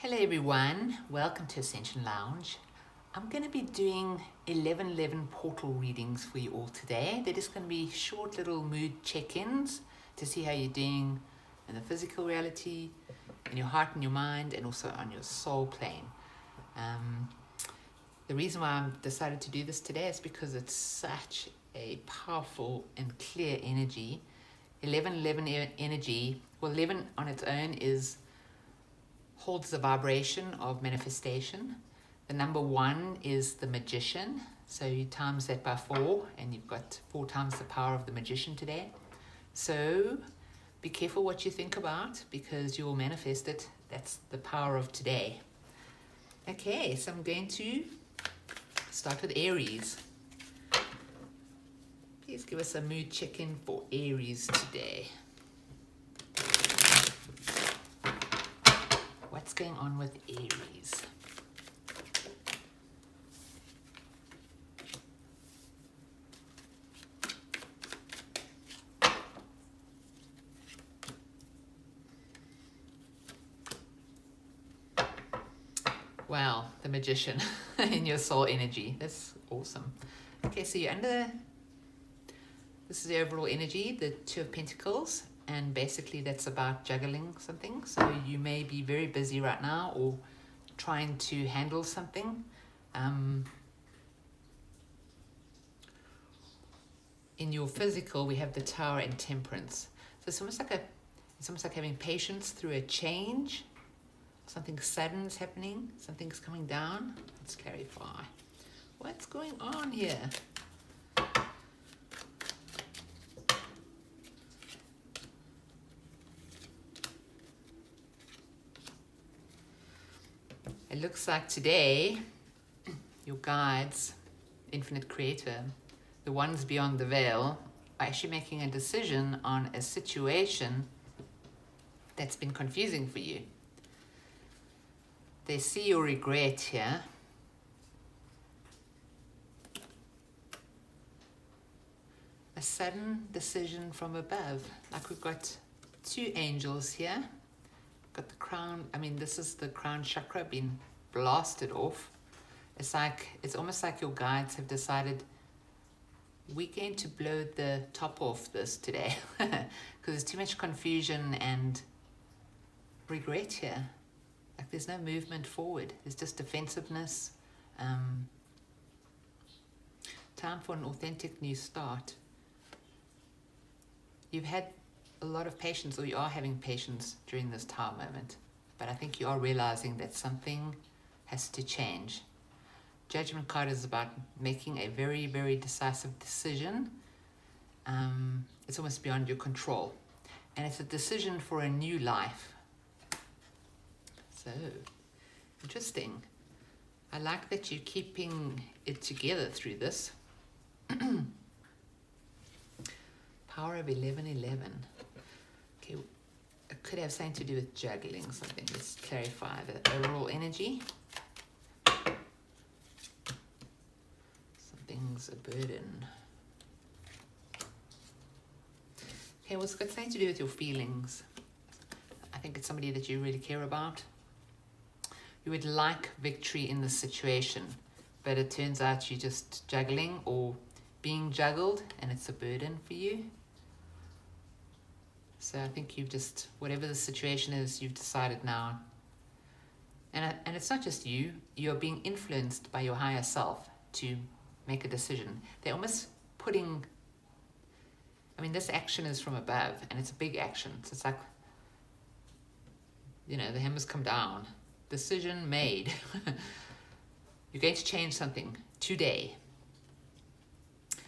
Hello everyone, welcome to Ascension Lounge. I'm going to be doing 11 portal readings for you all today. They're just going to be short little mood check-ins to see how you're doing in the physical reality, in your heart and your mind, and also on your soul plane. The reason why I decided to do this today is because it's such a powerful and clear energy. 11 energy, well, 11 on its own holds the vibration of manifestation. The number 1 is the magician. So you times that by 4 and you've got 4 times the power of the magician today. So be careful what you think about because you will manifest it. That's the power of today. Okay, so I'm going to start with Aries. Please give us a mood check-in for Aries today. What's going on with Aries? Wow, the magician in your soul energy. That's awesome. Okay, so you're this is the overall energy, the 2 of Pentacles. And basically that's about juggling something. So you may be very busy right now or trying to handle something. In your physical, we have the Tower and Temperance. So it's almost like having patience through a change. Something sudden is happening. Something's coming down. Let's clarify. What's going on here? It looks like today, your guides, Infinite Creator, the ones beyond the veil, are actually making a decision on a situation that's been confusing for you. They see your regret here. A sudden decision from above. Like we've got 2 angels here. Got the crown, this is the crown chakra being blasted off. It's almost like your guides have decided we're going to blow the top off this today because there's too much confusion and regret here. Like there's no movement forward. There's just defensiveness. Time for an authentic new start. You've had a lot of patience, or you are having patience during this Tower moment, but I think you are realizing that something has to change. Judgment card is about making a very, very decisive decision. It's almost beyond your control, and it's a decision for a new life. So interesting. I like that you're keeping it together through this. Power of 11. Okay, it could have something to do with juggling something. Let's clarify the overall energy. Something's a burden. Okay, well, it's got something to do with your feelings. I think it's somebody that you really care about. You would like victory in this situation, but it turns out you're just juggling or being juggled, and it's a burden for you. So I think you've just, whatever the situation is, you've decided now. And it's not just you. You're being influenced by your higher self to make a decision. They're almost putting, this action is from above, and it's a big action. So it's like, the hammer's come down. Decision made. You're going to change something today.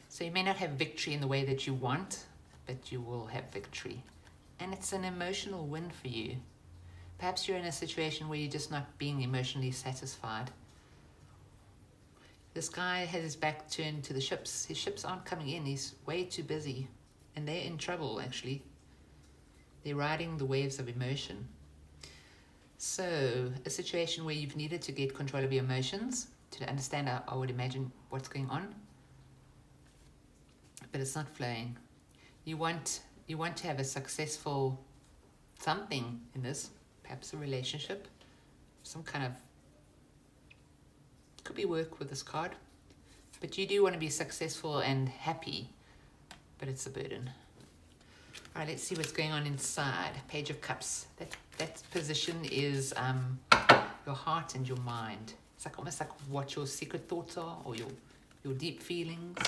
So you may not have victory in the way that you want, but you will have victory. And it's an emotional win for you. Perhaps you're in a situation where you're just not being emotionally satisfied. This guy has his back turned to the ships. His ships aren't coming in. He's way too busy. And they're in trouble, actually. They're riding the waves of emotion. So, a situation where you've needed to get control of your emotions, to understand, I would imagine, what's going on. But it's not flowing. You want to have a successful something in this, perhaps a relationship, some kind of, could be work with this card. But you do want to be successful and happy, but it's a burden. All right, let's see what's going on inside. Page of Cups. That position is your heart and your mind. It's like almost like what your secret thoughts are, or your deep feelings.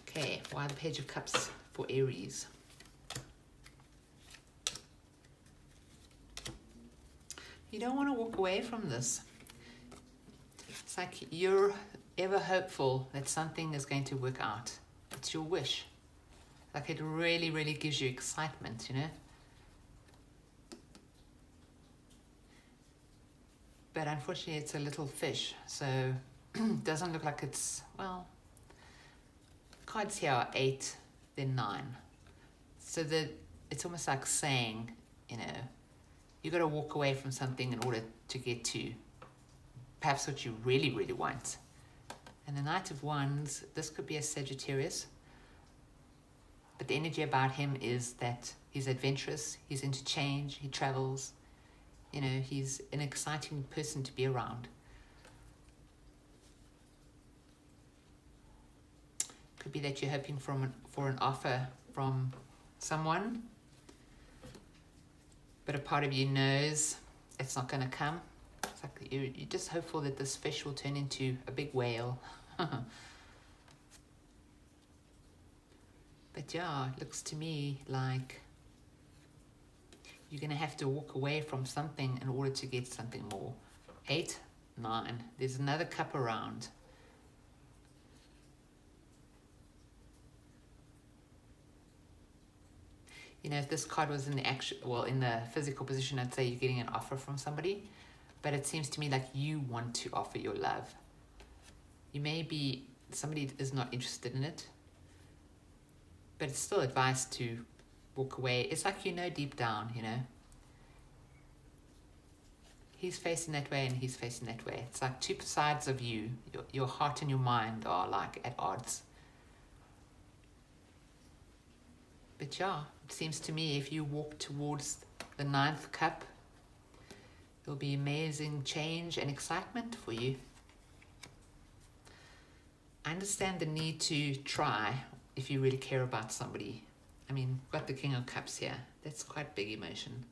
Okay, why the Page of Cups for Aries? You don't want to walk away from this. It's like you're ever hopeful that something is going to work out. It's your wish. Like it really, really gives you excitement, you know? But unfortunately, it's a little fish, so it doesn't look like it's, well, cards here are 8, then 9. So that it's almost like saying, you know, you got to walk away from something in order to get to perhaps what you really, really want. And the Knight of Wands, this could be a Sagittarius, but the energy about him is that he's adventurous, he's into change, he travels, you know, he's an exciting person to be around. Could be that you're hoping for an offer from someone, but a part of you knows it's not going to come. It's like you're just hopeful that this fish will turn into a big whale. But yeah, it looks to me like you're going to have to walk away from something in order to get something more. 8, 9. There's another cup around. You know, if this card was in the physical position, I'd say you're getting an offer from somebody. But it seems to me like you want to offer your love. You may be, somebody is not interested in it, but it's still advice to walk away. It's like, you know, deep down, you know, he's facing that way and he's facing that way. It's like two sides of you. Your heart and your mind are like at odds. But yeah, it seems to me if you walk towards the 9th cup, there'll be amazing change and excitement for you. I understand the need to try if you really care about somebody. I mean, we've got the King of Cups here. That's quite big emotion.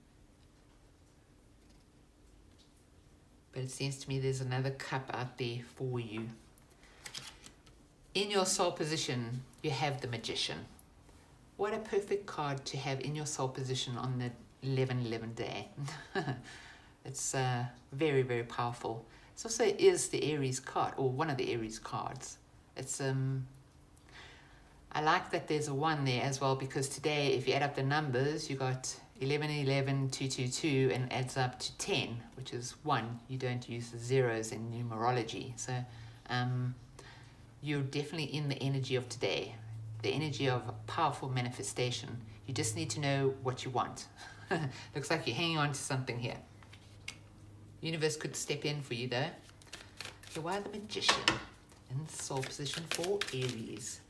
But it seems to me there's another cup out there for you. In your soul position, you have the Magician. What a perfect card to have in your soul position on the 11/11 day. It's very, very powerful. It also is the Aries card, or one of the Aries cards. It's I like that there's a 1 there as well, because today, if you add up the numbers, you got 11, 11, 2, 2, 2, and adds up to 10, which is 1. You don't use the zeros in numerology. So you're definitely in the energy of today, the energy of powerful manifestation. You just need to know what you want. Looks like you're hanging on to something here. Universe could step in for you though. So why the Magician in the soul position for Aries?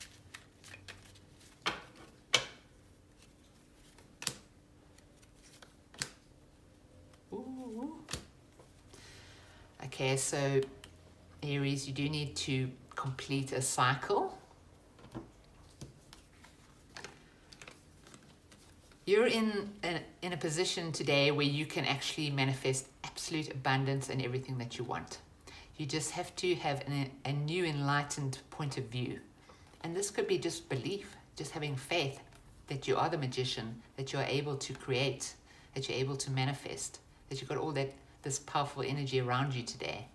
Ooh. Okay, so Aries, you do need to complete a cycle. You're in a position today where you can actually manifest absolute abundance in everything that you want. You just have to have a new enlightened point of view. And this could be just belief, just having faith that you are the magician, that you're able to create, that you're able to manifest, that you've got all this powerful energy around you today.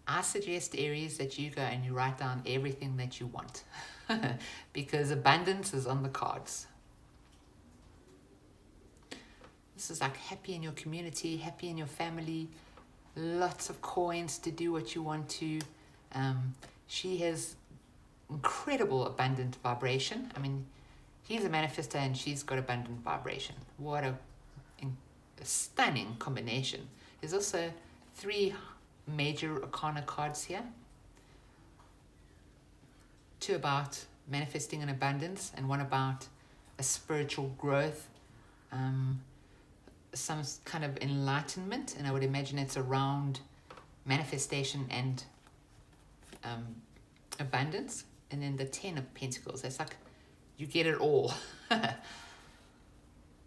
I suggest, Aries, that you go and you write down everything that you want because abundance is on the cards. This is like happy in your community, happy in your family, lots of coins to do what you want to. She has incredible abundant vibration. I mean, he's a manifestor and she's got abundant vibration. What a stunning combination. There's also 3 major arcana cards here. 2 about manifesting in abundance and 1 about a spiritual growth some kind of enlightenment, and I would imagine it's around manifestation and abundance. And then the 10 of Pentacles, that's like you get it all.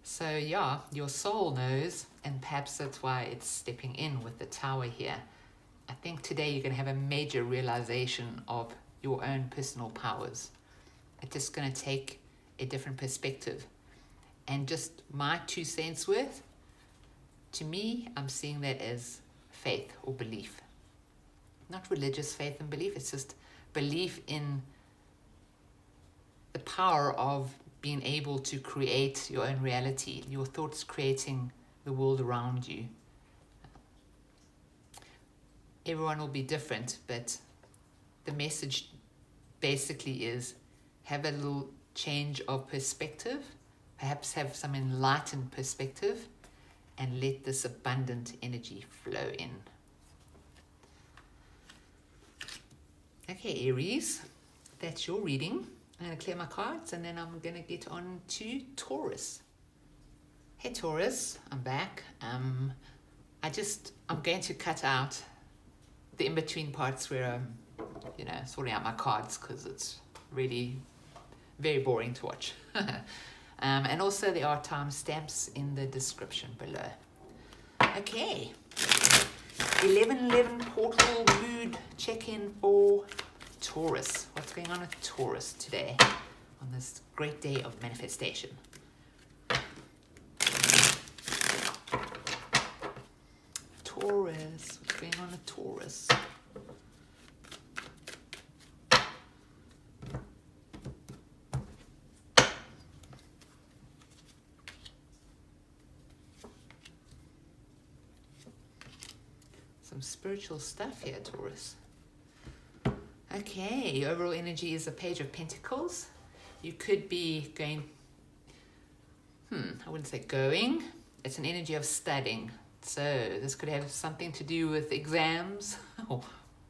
So yeah, your soul knows, and perhaps that's why it's stepping in with the Tower here. I think today you're going to have a major realization of your own personal powers. It's just going to take a different perspective. And just my 2 cents worth, to me, I'm seeing that as faith or belief. Not religious faith and belief, it's just belief in the power of being able to create your own reality, your thoughts creating the world around you. Everyone will be different, but the message basically is have a little change of perspective, perhaps have some enlightened perspective, and let this abundant energy flow in. Okay, Aries, that's your reading. I'm going to clear my cards and then I'm going to get on to Taurus. Hey Taurus, I'm back. I'm going to cut out the in-between parts where I'm, sorting out my cards, because it's really very boring to watch. And also there are timestamps in the description below. Okay. 11/11 portal mood check-in for Taurus. What's going on with Taurus today on this great day of manifestation? Taurus, what's going on with Taurus? Some spiritual stuff here, Taurus. Okay, overall energy is a Page of Pentacles. You could be going, I wouldn't say going. It's an energy of studying. So this could have something to do with exams or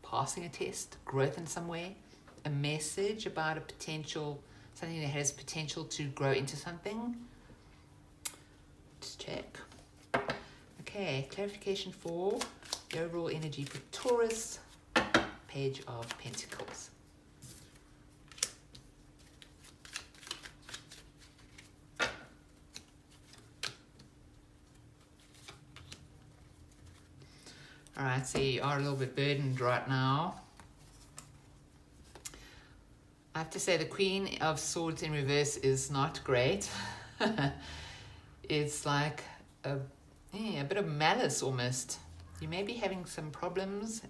passing a test, growth in some way, a message about something that has potential to grow into something. Just check. Okay, clarification for the overall energy for Taurus. Page of Pentacles. All right, so you are a little bit burdened right now. I have to say the Queen of Swords in reverse is not great. It's like a bit of malice almost. You may be having some problems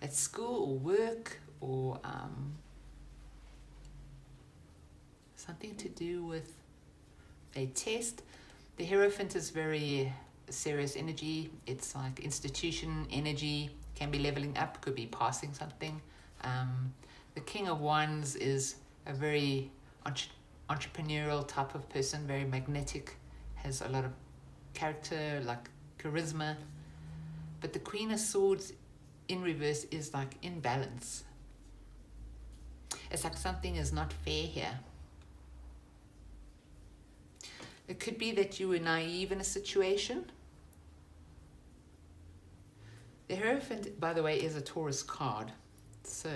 at school or work, or something to do with a test. The Hierophant is very serious energy. It's like institution energy, can be leveling up, could be passing something. The King of Wands is a very entrepreneurial type of person, very magnetic, has a lot of character, like charisma. But the Queen of Swords in reverse is like imbalance. It's like something is not fair here. It could be that you were naive in a situation. The Hierophant, by the way, is a Taurus card. So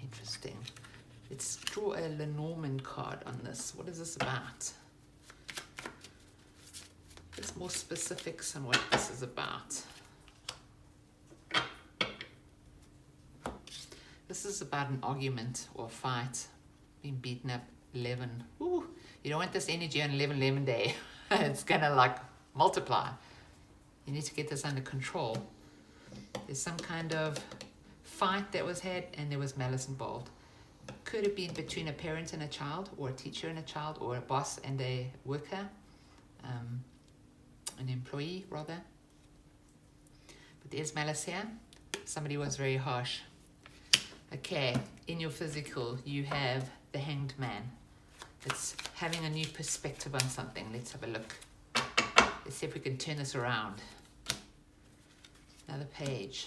interesting. Let's draw a Lenormand card on this. What is this about? There's more specifics on what this is about. This is about an argument or a fight, being beaten up. 11. Ooh, you don't want this energy on 11/11 day. It's gonna like multiply. You need to get this under control. There's some kind of fight that was had and there was malice involved. Could have been between a parent and a child, or a teacher and a child, or a boss and a worker. An employee rather. But there's malice here. Somebody was very harsh. Okay, in your physical you have the Hanged Man. It's having a new perspective on something. Let's have a look. Let's see if we can turn this around. Another page.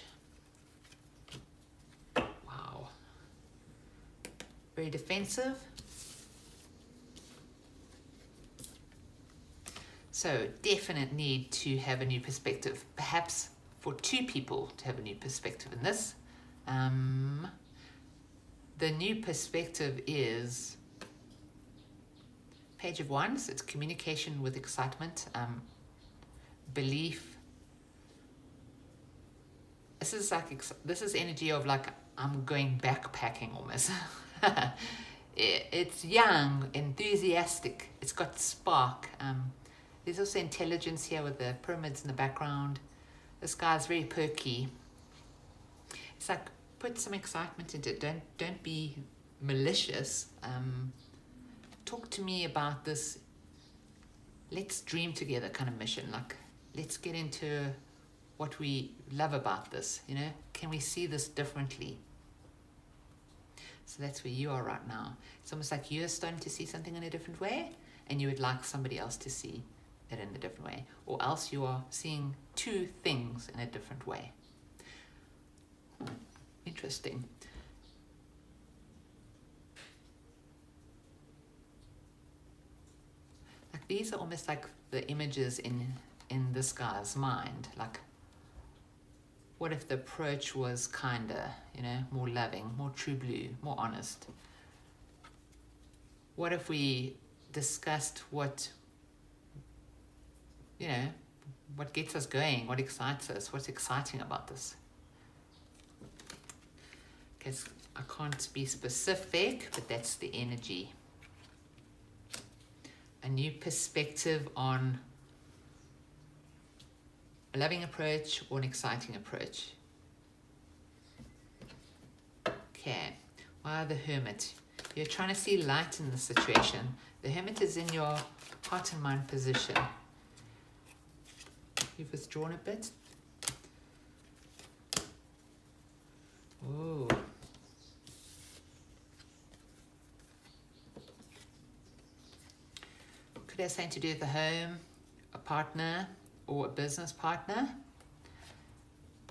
Wow. very defensive. So definite need to have a new perspective, perhaps for two people to have a new perspective in this. The new perspective is Page of Wands. It's communication with excitement, belief. This is energy of like, I'm going backpacking almost. It's young, enthusiastic. It's got spark. There's also intelligence here with the pyramids in the background. This guy's very perky. It's like, put some excitement into it. Don't be malicious. Talk to me about this let's dream together kind of mission. Like, let's get into what we love about this, you know? Can we see this differently? So that's where you are right now. It's almost like you're starting to see something in a different way, and you would like somebody else to see it in a different way. Or else you are seeing two things in a different way. Interesting. Like, these are almost like the images in this guy's mind. Like, what if the approach was kinder, you know, more loving, more true blue, more honest? What if we discussed what, you know, what gets us going, what excites us, what's exciting about this? Because I can't be specific, but that's the energy. A new perspective on a loving approach or an exciting approach. Okay, why the Hermit? You're trying to see light in the situation. The Hermit is in your heart and mind position. You've withdrawn a bit. Ooh. Could have something to do with the home, a partner, or a business partner.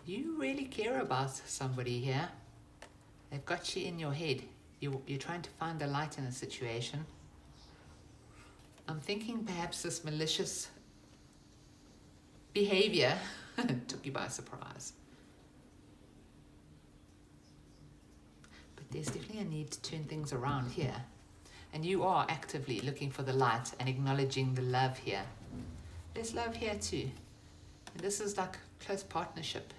You really care about somebody here. They've got you in your head. You're trying to find the light in a situation. I'm thinking perhaps this malicious behavior took you by surprise. But there's definitely a need to turn things around here. And you are actively looking for the light and acknowledging the love here. There's love here too. And this is like close partnership.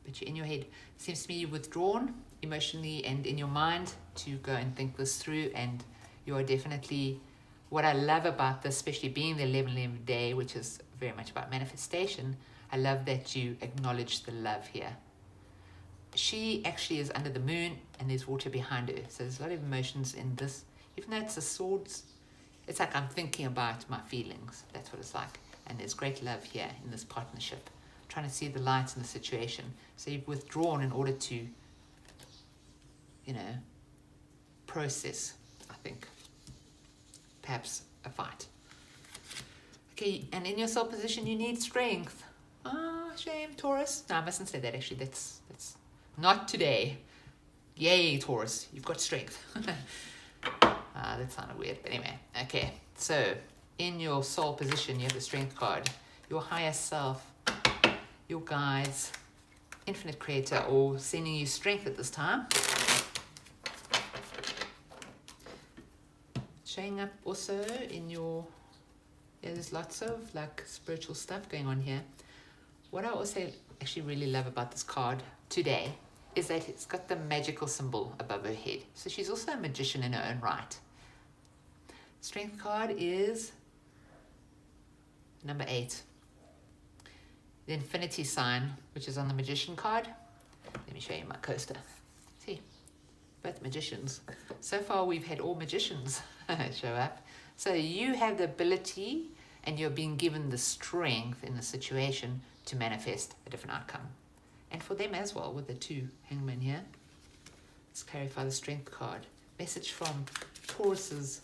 But you're in your head. Seems to me you're withdrawn emotionally and in your mind to go and think this through. And you are definitely, what I love about this, especially being the 11th day, which is very much about manifestation, I love that you acknowledge the love here. She actually is under the moon and there's water behind her. So there's a lot of emotions in this. Even though it's the swords, it's like I'm thinking about my feelings. That's what it's like. And there's great love here in this partnership. Trying to see the light in the situation. So you've withdrawn in order to, you know, process, I think. Perhaps a fight. Okay, and in your soul position, you need strength. Ah, shame, Taurus. No, I mustn't say that actually. That's not today. Yay, Taurus, you've got strength. That sounded weird, but anyway. Okay, so in your soul position, you have the strength card. Your higher self, your guides, infinite creator, or sending you strength at this time. Showing up also in your, there's lots of like spiritual stuff going on here. What I also actually really love about this card today is that it's got the magical symbol above her head. So she's also a magician in her own right. Strength card is number 8. The infinity sign, which is on the magician card. Let me show you my coaster. See, both magicians. So far we've had all magicians show up. So you have the ability and you're being given the strength in the situation to manifest a different outcome. And for them as well, with the 2 hangmen here. Let's clarify the strength card. Message from Taurus's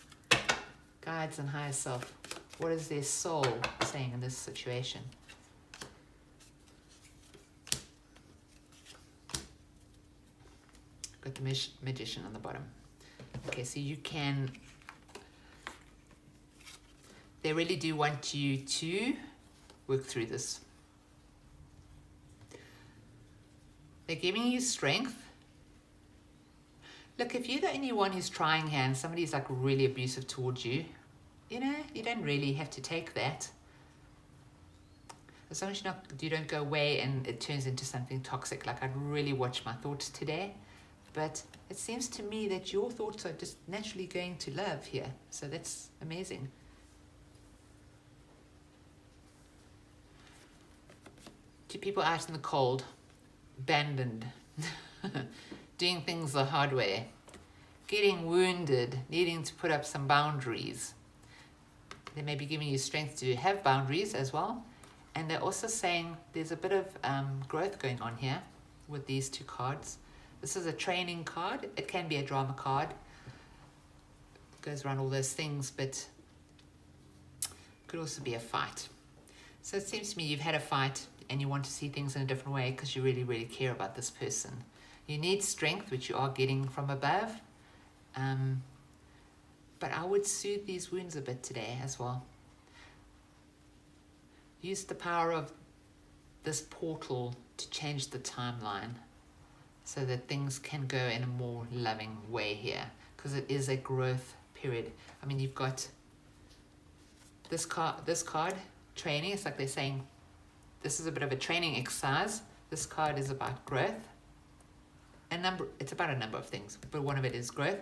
guides and higher self. What is their soul saying in this situation? Got with the Magician on the bottom. Okay, so you can, they really do want you to work through this. They're giving you strength. Look, if you're the only one who's trying here and somebody's like really abusive towards you, you know, you don't really have to take that. As long as you don't go away and it turns into something toxic. Like, I'd really watch my thoughts today. But it seems to me that your thoughts are just naturally going to love here. So that's amazing. To people out in the cold, abandoned, doing things the hard way, getting wounded, needing to put up some boundaries. They may be giving you strength to have boundaries as well. And they're also saying there's a bit of growth going on here with these two cards. This is a training card. It can be a drama card. It goes around all those things, but it could also be a fight. So it seems to me you've had a fight and you want to see things in a different way because you really, really care about this person. You need strength, which you are getting from above. But I would soothe these wounds a bit today as well. Use the power of this portal to change the timeline so that things can go in a more loving way here, because it is a growth period. I mean, you've got this card, training. It's like they're saying this is a bit of a training exercise. This card is about growth. It's about a number of things, but one of it is growth.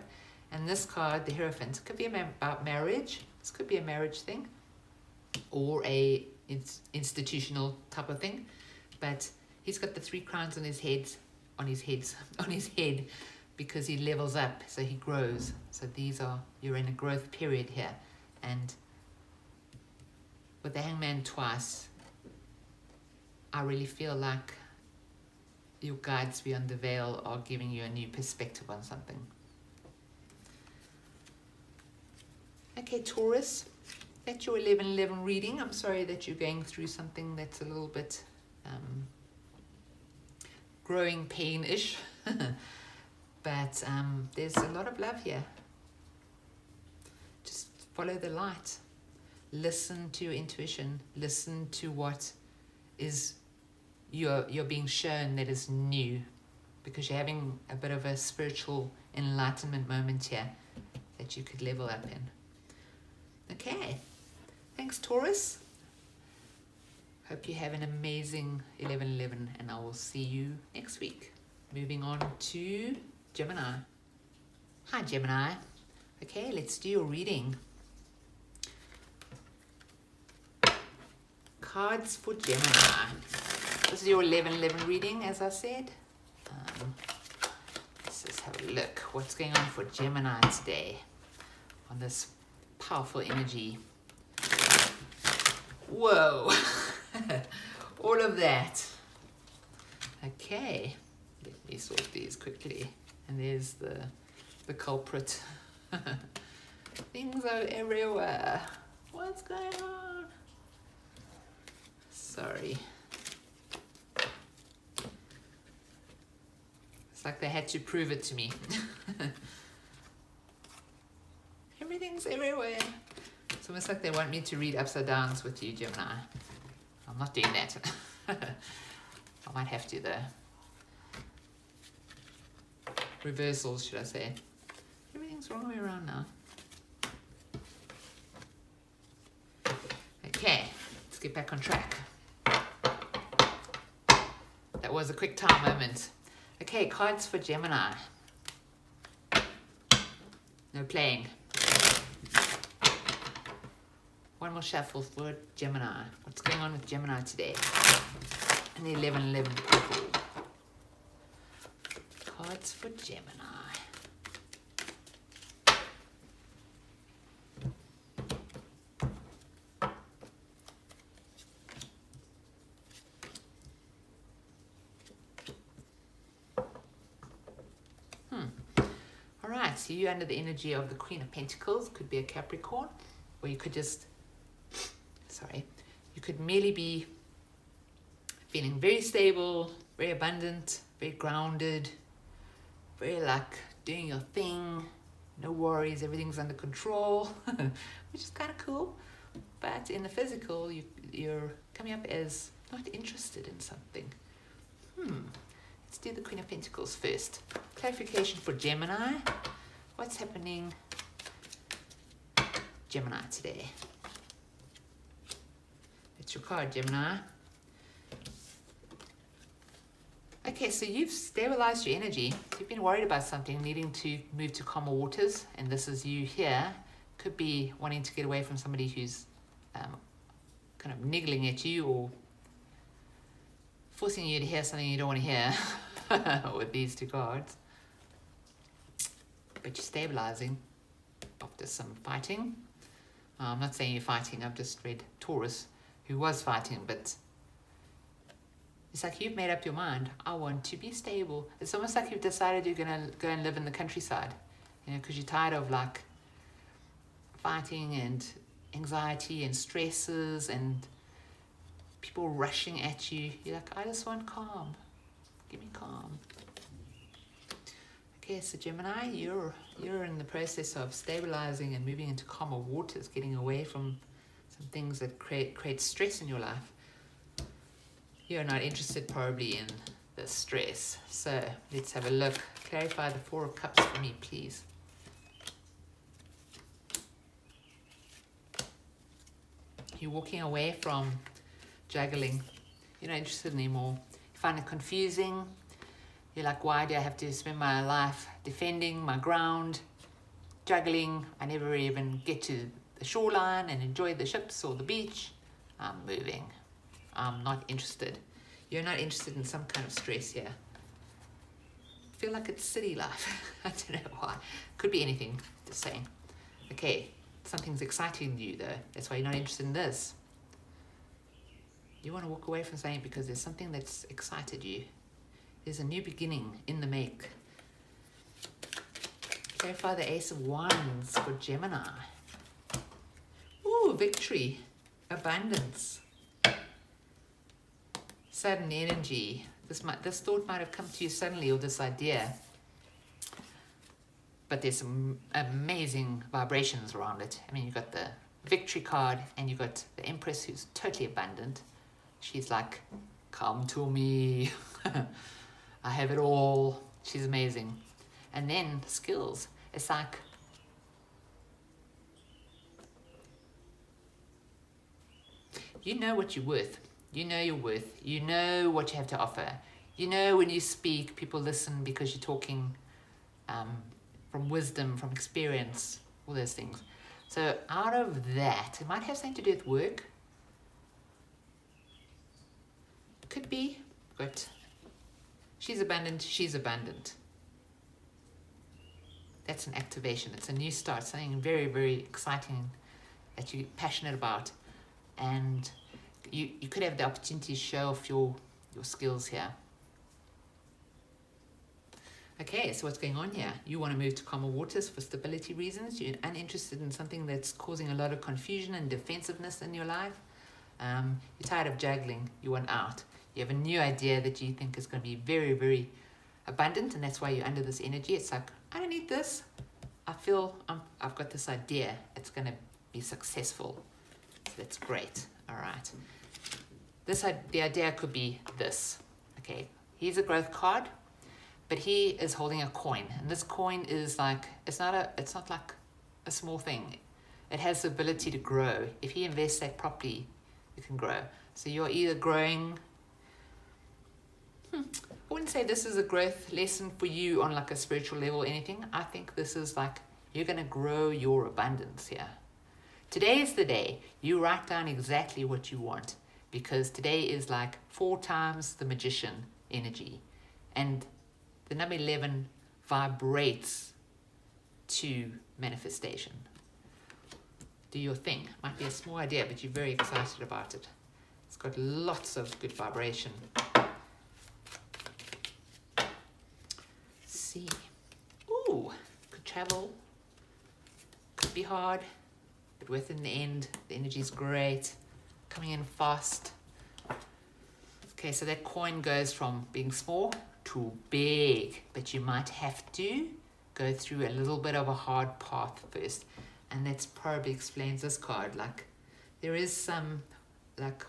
And this card, the Hierophant, could be about marriage. This could be a marriage thing or a institutional type of thing. But he's got the 3 crowns on his head because he levels up, so he grows. So you're in a growth period here. And with the Hangman twice, I really feel like your guides beyond the veil are giving you a new perspective on something. Okay, Taurus, that's your 11-11 reading. I'm sorry that you're going through something that's a little bit growing pain-ish. But there's a lot of love here. Just follow the light. Listen to your intuition. Listen to what is you're being shown that is new, because you're having a bit of a spiritual enlightenment moment here that you could level up in. Okay, thanks Taurus. Hope you have an amazing 11-11, and I will see you next week. Moving on to Gemini. Hi Gemini. Okay, let's do your reading. Cards for Gemini. This is your 11-11 reading, as I said. Let's just have a look. What's going on for Gemini today on this powerful energy? Whoa. All of that. Okay. Let me sort these quickly. And there's the culprit. Things are everywhere. What's going on? Sorry. It's like they had to prove it to me. Everything's everywhere. It's almost like they want me to read upside downs with you, Gemini. I'm not doing that. I might have to, though. Reversals, should I say. Everything's the wrong way around now. Okay, let's get back on track. That was a quick time moment. Okay, cards for Gemini. No playing. One more shuffle for Gemini. What's going on with Gemini today? And the 11-11 portal. Cards for Gemini. Alright, so you're under the energy of the Queen of Pentacles. Could be a Capricorn, or you could just, you could merely be feeling very stable, very abundant, very grounded, very like doing your thing, no worries, everything's under control, which is kind of cool. But in the physical, you're coming up as not interested in something. Let's do the Queen of Pentacles first. Clarification for Gemini. What's happening, Gemini, today? It's your card, Gemini. Okay, so you've stabilized your energy. You've been worried about something, needing to move to calmer waters, and this is you here. Could be wanting to get away from somebody who's kind of niggling at you or forcing you to hear something you don't want to hear with these two cards. But you're stabilizing after some fighting. I'm not saying you're fighting, I've just read Taurus, who was fighting, but it's like you've made up your mind. I want to be stable. It's almost like you've decided you're going to go and live in the countryside, you know, because you're tired of like fighting and anxiety and stresses and people rushing at you. You're like, I just want calm. Give me calm. Okay, so Gemini, you're in the process of stabilizing and moving into calmer waters, getting away from some things that create stress in your life. You're not interested probably in the stress. So let's have a look. Clarify the Four of Cups for me, please. You're walking away from juggling. You're not interested anymore. You find it confusing. You're like, why do I have to spend my life defending my ground, juggling? I never even get to the shoreline and enjoy the ships or the beach. I'm moving. I'm not interested. You're not interested in some kind of stress here. I feel like it's city life. I don't know why. Could be anything, just saying. Okay, something's exciting you though. That's why you're not interested in this. You want to walk away from something because there's something that's excited you. There's a new beginning in the make. Clarify the Ace of Wands for Gemini. Ooh, victory, abundance, sudden energy. This thought might have come to you suddenly, or this idea, but there's some amazing vibrations around it. I mean, you've got the victory card and you've got the Empress, who's totally abundant. She's like, come to me. I have it all. She's amazing. And then skills. It's like, you know what you're worth. You know your worth. You know what you have to offer. You know when you speak, people listen because you're talking from wisdom, from experience, all those things. So out of that, it might have something to do with work. Could be, but she's abundant, she's abundant. That's an activation. It's a new start, something very, very exciting that you're passionate about. And you could have the opportunity to show off your skills here. Okay, so what's going on here? You want to move to calmer waters for stability reasons. You're uninterested in something that's causing a lot of confusion and defensiveness in your life. You're tired of juggling. You want out. You have a new idea that you think is going to be very, very abundant, and that's why you're under this energy. It's like, I don't need this. I feel I've got this idea. It's going to be successful. So that's great. All right. The idea could be this. Okay, here's a growth card, but he is holding a coin, and this coin is like, it's not like a small thing. It has the ability to grow. If he invests that properly, it can grow. So you're either growing. I wouldn't say this is a growth lesson for you on like a spiritual level or anything. I think this is like, you're going to grow your abundance here. Today is the day you write down exactly what you want, because today is like 4 times the magician energy, and the number 11 vibrates to manifestation. Do your thing. Might be a small idea, but you're very excited about it. It's got lots of good vibration. See. Ooh, could travel. Could be hard, but within the end, the energy is great. Coming in fast. Okay, so that coin goes from being small too big, but you might have to go through a little bit of a hard path first. And that probably explains this card. Like, there is some, like,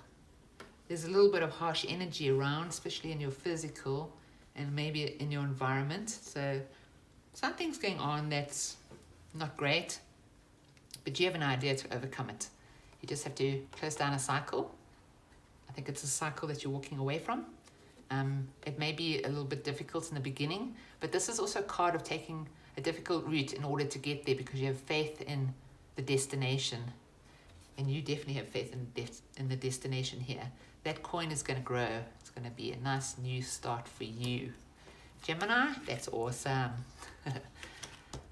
there's a little bit of harsh energy around, especially in your physical and maybe in your environment. So something's going on that's not great, but you have an idea to overcome it. You just have to close down a cycle. I think it's a cycle that you're walking away from. It may be a little bit difficult in the beginning, but this is also a card of taking a difficult route in order to get there, because you have faith in the destination. And you definitely have faith in the destination here. That coin is going to grow. It's going to be a nice new start for you. Gemini, that's awesome.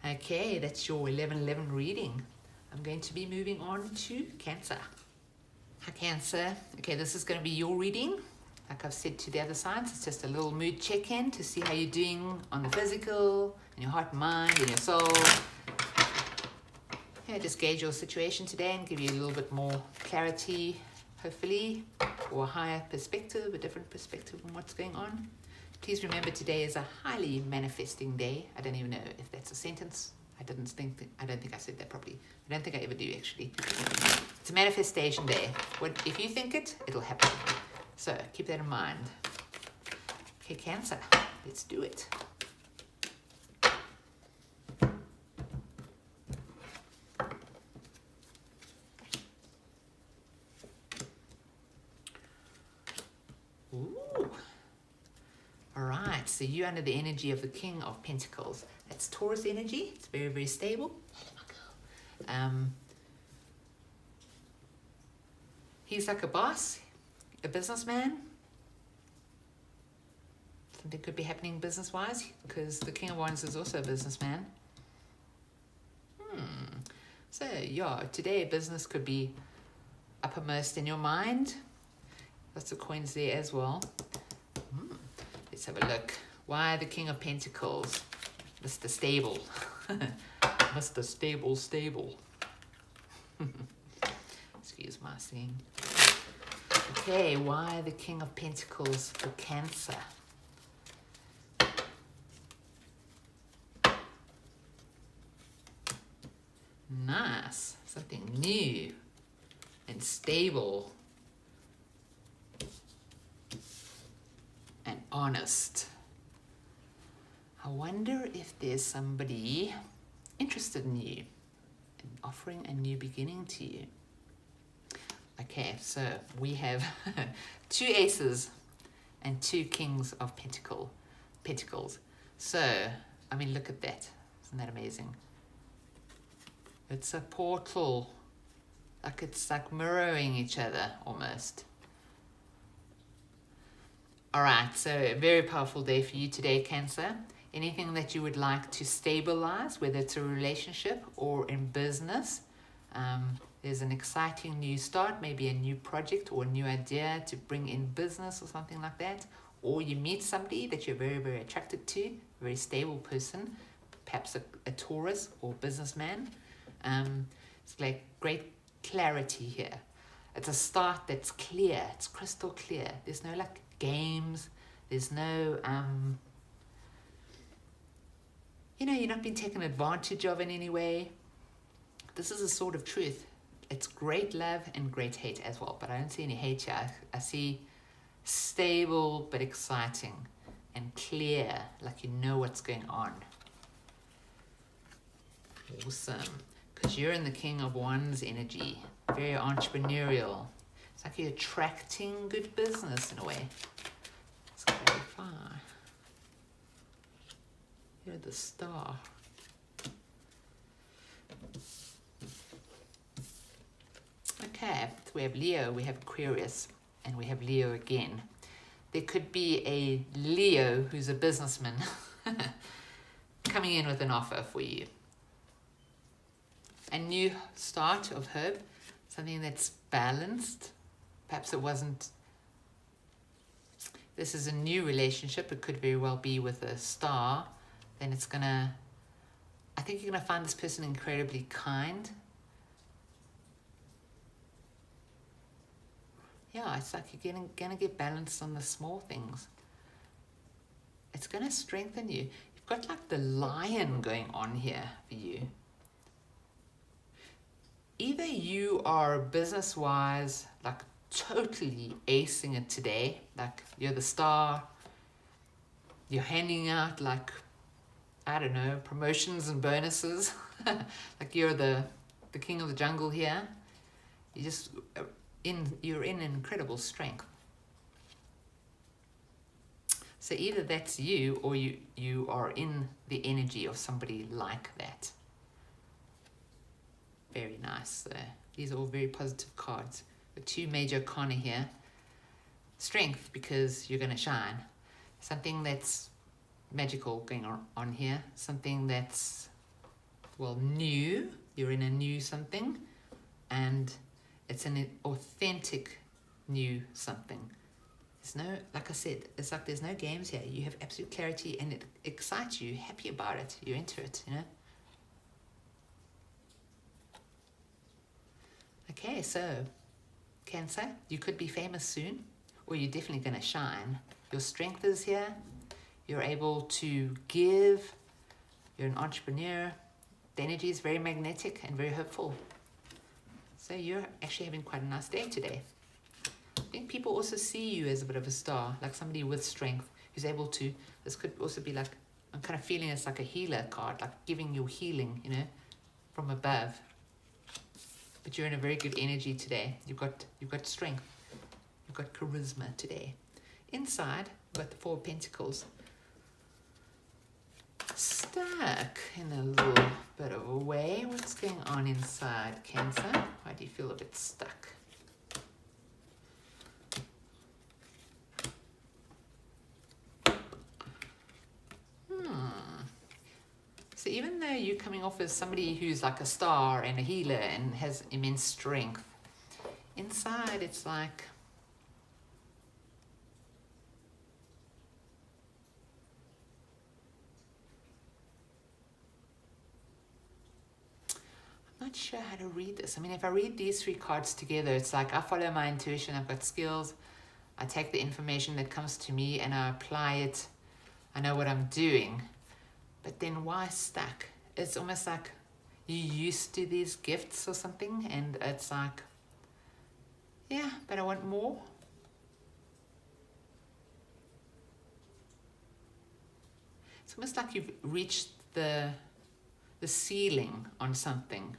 Okay, that's your 11/11 reading. I'm going to be moving on to Cancer. Hi, Cancer. Okay, this is going to be your reading. Like I've said to the other signs, it's just a little mood check-in to see how you're doing on the physical, in your heart, mind, and your soul. Yeah, just gauge your situation today and give you a little bit more clarity, hopefully, or a higher perspective, a different perspective on what's going on. Please remember today is a highly manifesting day. I don't even know if that's a sentence. I don't think I said that properly. I don't think I ever do, actually. It's a manifestation day. If you think it, it'll happen. So keep that in mind. Okay, Cancer, let's do it. Ooh. All right, so you're under the energy of the King of Pentacles. That's Taurus energy. It's very, very stable. He's like a boss, a businessman. Something could be happening business-wise, because the King of Wands is also a businessman. So, yeah, today business could be uppermost in your mind. Lots of coins there as well. Let's have a look. Why the King of Pentacles? Mr. Stable. Mr. Stable. Excuse my singing. Okay, why the King of Pentacles for Cancer? Nice. Something new and stable and honest. I wonder if there's somebody interested in you and offering a new beginning to you. Okay, so we have 2 aces and 2 kings of pentacles. So, I mean, look at that. Isn't that amazing? It's a portal. It's like mirroring each other almost. All right, so a very powerful day for you today, Cancer. Anything that you would like to stabilize, whether it's a relationship or in business, there's an exciting new start, maybe a new project or a new idea to bring in business or something like that. Or you meet somebody that you're very, very attracted to, a very stable person, perhaps a Taurus or businessman. It's like great clarity here. It's a start that's clear. It's crystal clear. There's no like games. There's no, you're not being taken advantage of in any way. This is a sort of truth. It's great love and great hate as well, but I don't see any hate here. I see stable but exciting and clear, like you know what's going on. Awesome. Because you're in the King of Wands energy, very entrepreneurial. It's like you're attracting good business in a way. Let's clarify. You're the Star. Okay, so we have Leo, we have Aquarius, and we have Leo again. There could be a Leo who's a businessman coming in with an offer for you. A new start of hope, something that's balanced. Perhaps it wasn't. This is a new relationship. It could very well be with a star. Then it's gonna, I think you're gonna find this person incredibly kind. Yeah, it's like you're gonna get balanced on the small things. it's going to strengthen you. You've got like the lion going on here for you. Either you are business-wise, like totally acing it today, like you're the star, you're handing out like, I don't know, promotions and bonuses, like you're the king of the jungle here. You're in incredible strength. So either that's you, or you are in the energy of somebody like that. Very nice. These are all very positive cards. The two major arcana here. Strength, because you're going to shine. Something that's magical going on here. Something that's, well, new. You're in a new something. And it's an authentic new something. There's no, like I said, it's like there's no games here. You have absolute clarity and it excites you. You're happy about it. You're into it, you know. Okay, so Cancer, you could be famous soon, or you're definitely going to shine. Your strength is here. You're able to give. You're an entrepreneur. The energy is very magnetic and very hopeful. So you're actually having quite a nice day today. I think people also see you as a bit of a star, like somebody with strength who's able to, this could also be like, I'm kind of feeling it's like a healer card, like giving you healing, you know, from above. But you're in a very good energy today. You've got strength. You've got charisma today. Inside, you've got the Four of Pentacles. Stuck in a little bit of a way. What's going on inside, Cancer? Why do you feel a bit stuck? So even though you're coming off as somebody who's like a star and a healer and has immense strength, inside it's like, I'm not sure how to read this. I mean, if I read these three cards together, it's like I follow my intuition, I've got skills, I take the information that comes to me and I apply it, I know what I'm doing. But then why stuck? It's almost like you used to these gifts or something, and it's like, yeah, but I want more. It's almost like you've reached the ceiling on something.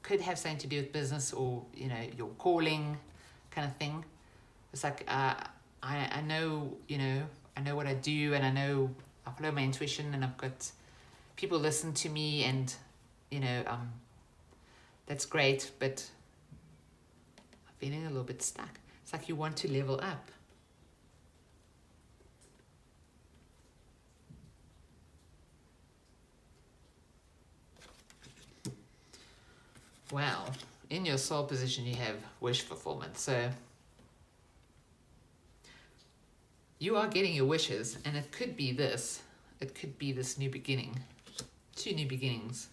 Could have something to do with business or, you know, your calling kind of thing. It's like, I know, you know, I know what I do, and I follow my intuition, and I've got people listen to me, and, you know, that's great, but I'm feeling a little bit stuck. It's like you want to level up. Well, in your soul position, you have wish fulfillment. So you are getting your wishes, and it could be this. It could be this new beginning. Two new beginnings.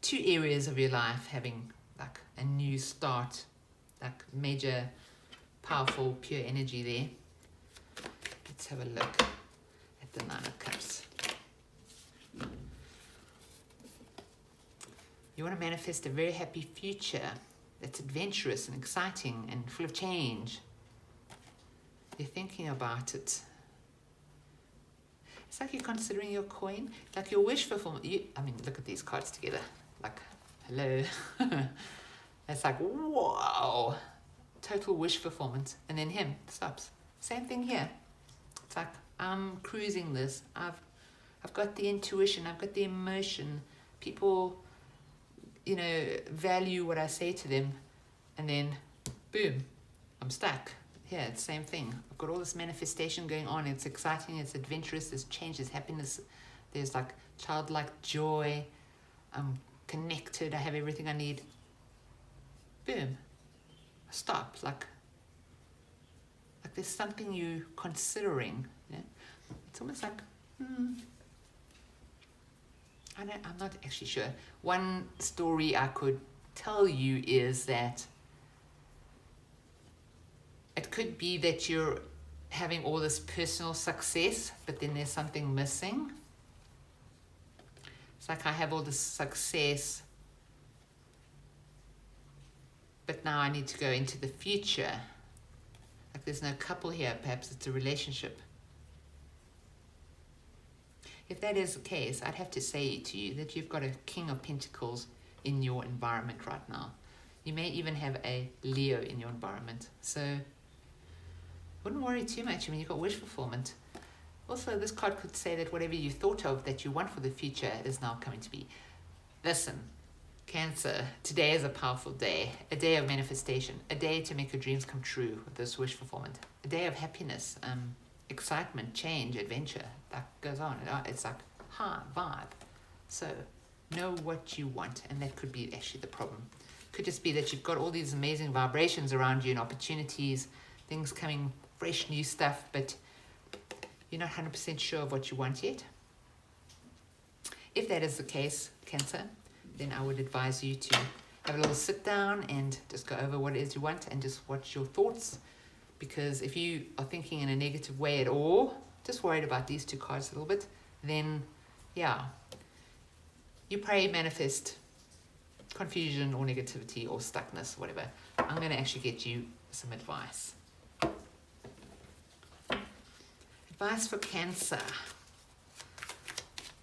Two areas of your life having like a new start. Like major, powerful, pure energy there. Let's have a look at the Nine of Cups. You want to manifest a very happy future that's adventurous and exciting and full of change. You're thinking about it. It's like you're considering your coin, like your wish fulfillment. I mean, look at these cards together. Like, hello. It's like, wow. Total wish fulfillment. And then him stops. Same thing here. It's like, I'm cruising this. I've got the intuition. I've got the emotion. People, you know, value what I say to them. And then, boom, I'm stuck. Yeah, it's the same thing. I've got all this manifestation going on. It's exciting, it's adventurous, there's change, there's happiness, there's like childlike joy. I'm connected, I have everything I need. Boom. Stop. Like there's something you're considering. You know? It's almost like, I'm not actually sure. One story I could tell you is that it could be that you're having all this personal success, but then there's something missing. It's like I have all this success, but now I need to go into the future. Like there's no couple here, perhaps it's a relationship. If that is the case, I'd have to say to you that you've got a King of Pentacles in your environment right now. You may even have a Leo in your environment. So wouldn't worry too much. I mean, you've got wish fulfillment. Also, this card could say that whatever you thought of that you want for the future is now coming to be. Listen, Cancer, today is a powerful day. A day of manifestation. A day to make your dreams come true with this wish fulfillment. A day of happiness, excitement, change, adventure. That goes on. It's like high vibe. So know what you want, and that could be actually the problem. Could just be that you've got all these amazing vibrations around you and opportunities, things coming, fresh new stuff, but you're not 100% sure of what you want yet. If that is the case, Cancer, then I would advise you to have a little sit down and just go over what it is you want and just watch your thoughts. Because if you are thinking in a negative way at all, just worried about these two cards a little bit, then yeah, you pray, manifest confusion or negativity or stuckness, whatever. I'm going to actually get you some advice. Advice for Cancer.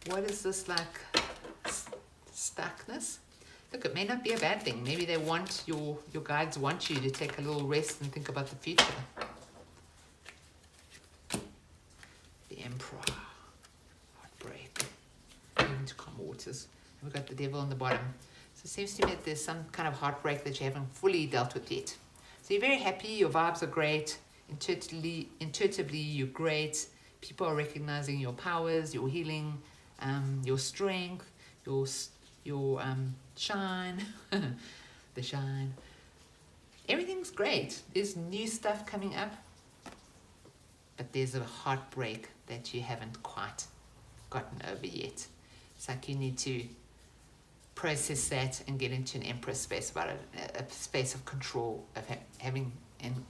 What is this like? Stuckness? Look, it may not be a bad thing. Maybe they want your guides want you to take a little rest and think about the future. The Emperor. Heartbreak. Moving to calm waters. We've got the Devil on the bottom. So it seems to me that there's some kind of heartbreak that you haven't fully dealt with yet. So you're very happy. Your vibes are great. Intuitively you're great. People are recognizing your powers, your healing, your strength, your shine, the shine. Everything's great. There's new stuff coming up, but there's a heartbreak that you haven't quite gotten over yet. It's like you need to process that and get into an Empress space about it, a space of control, of having and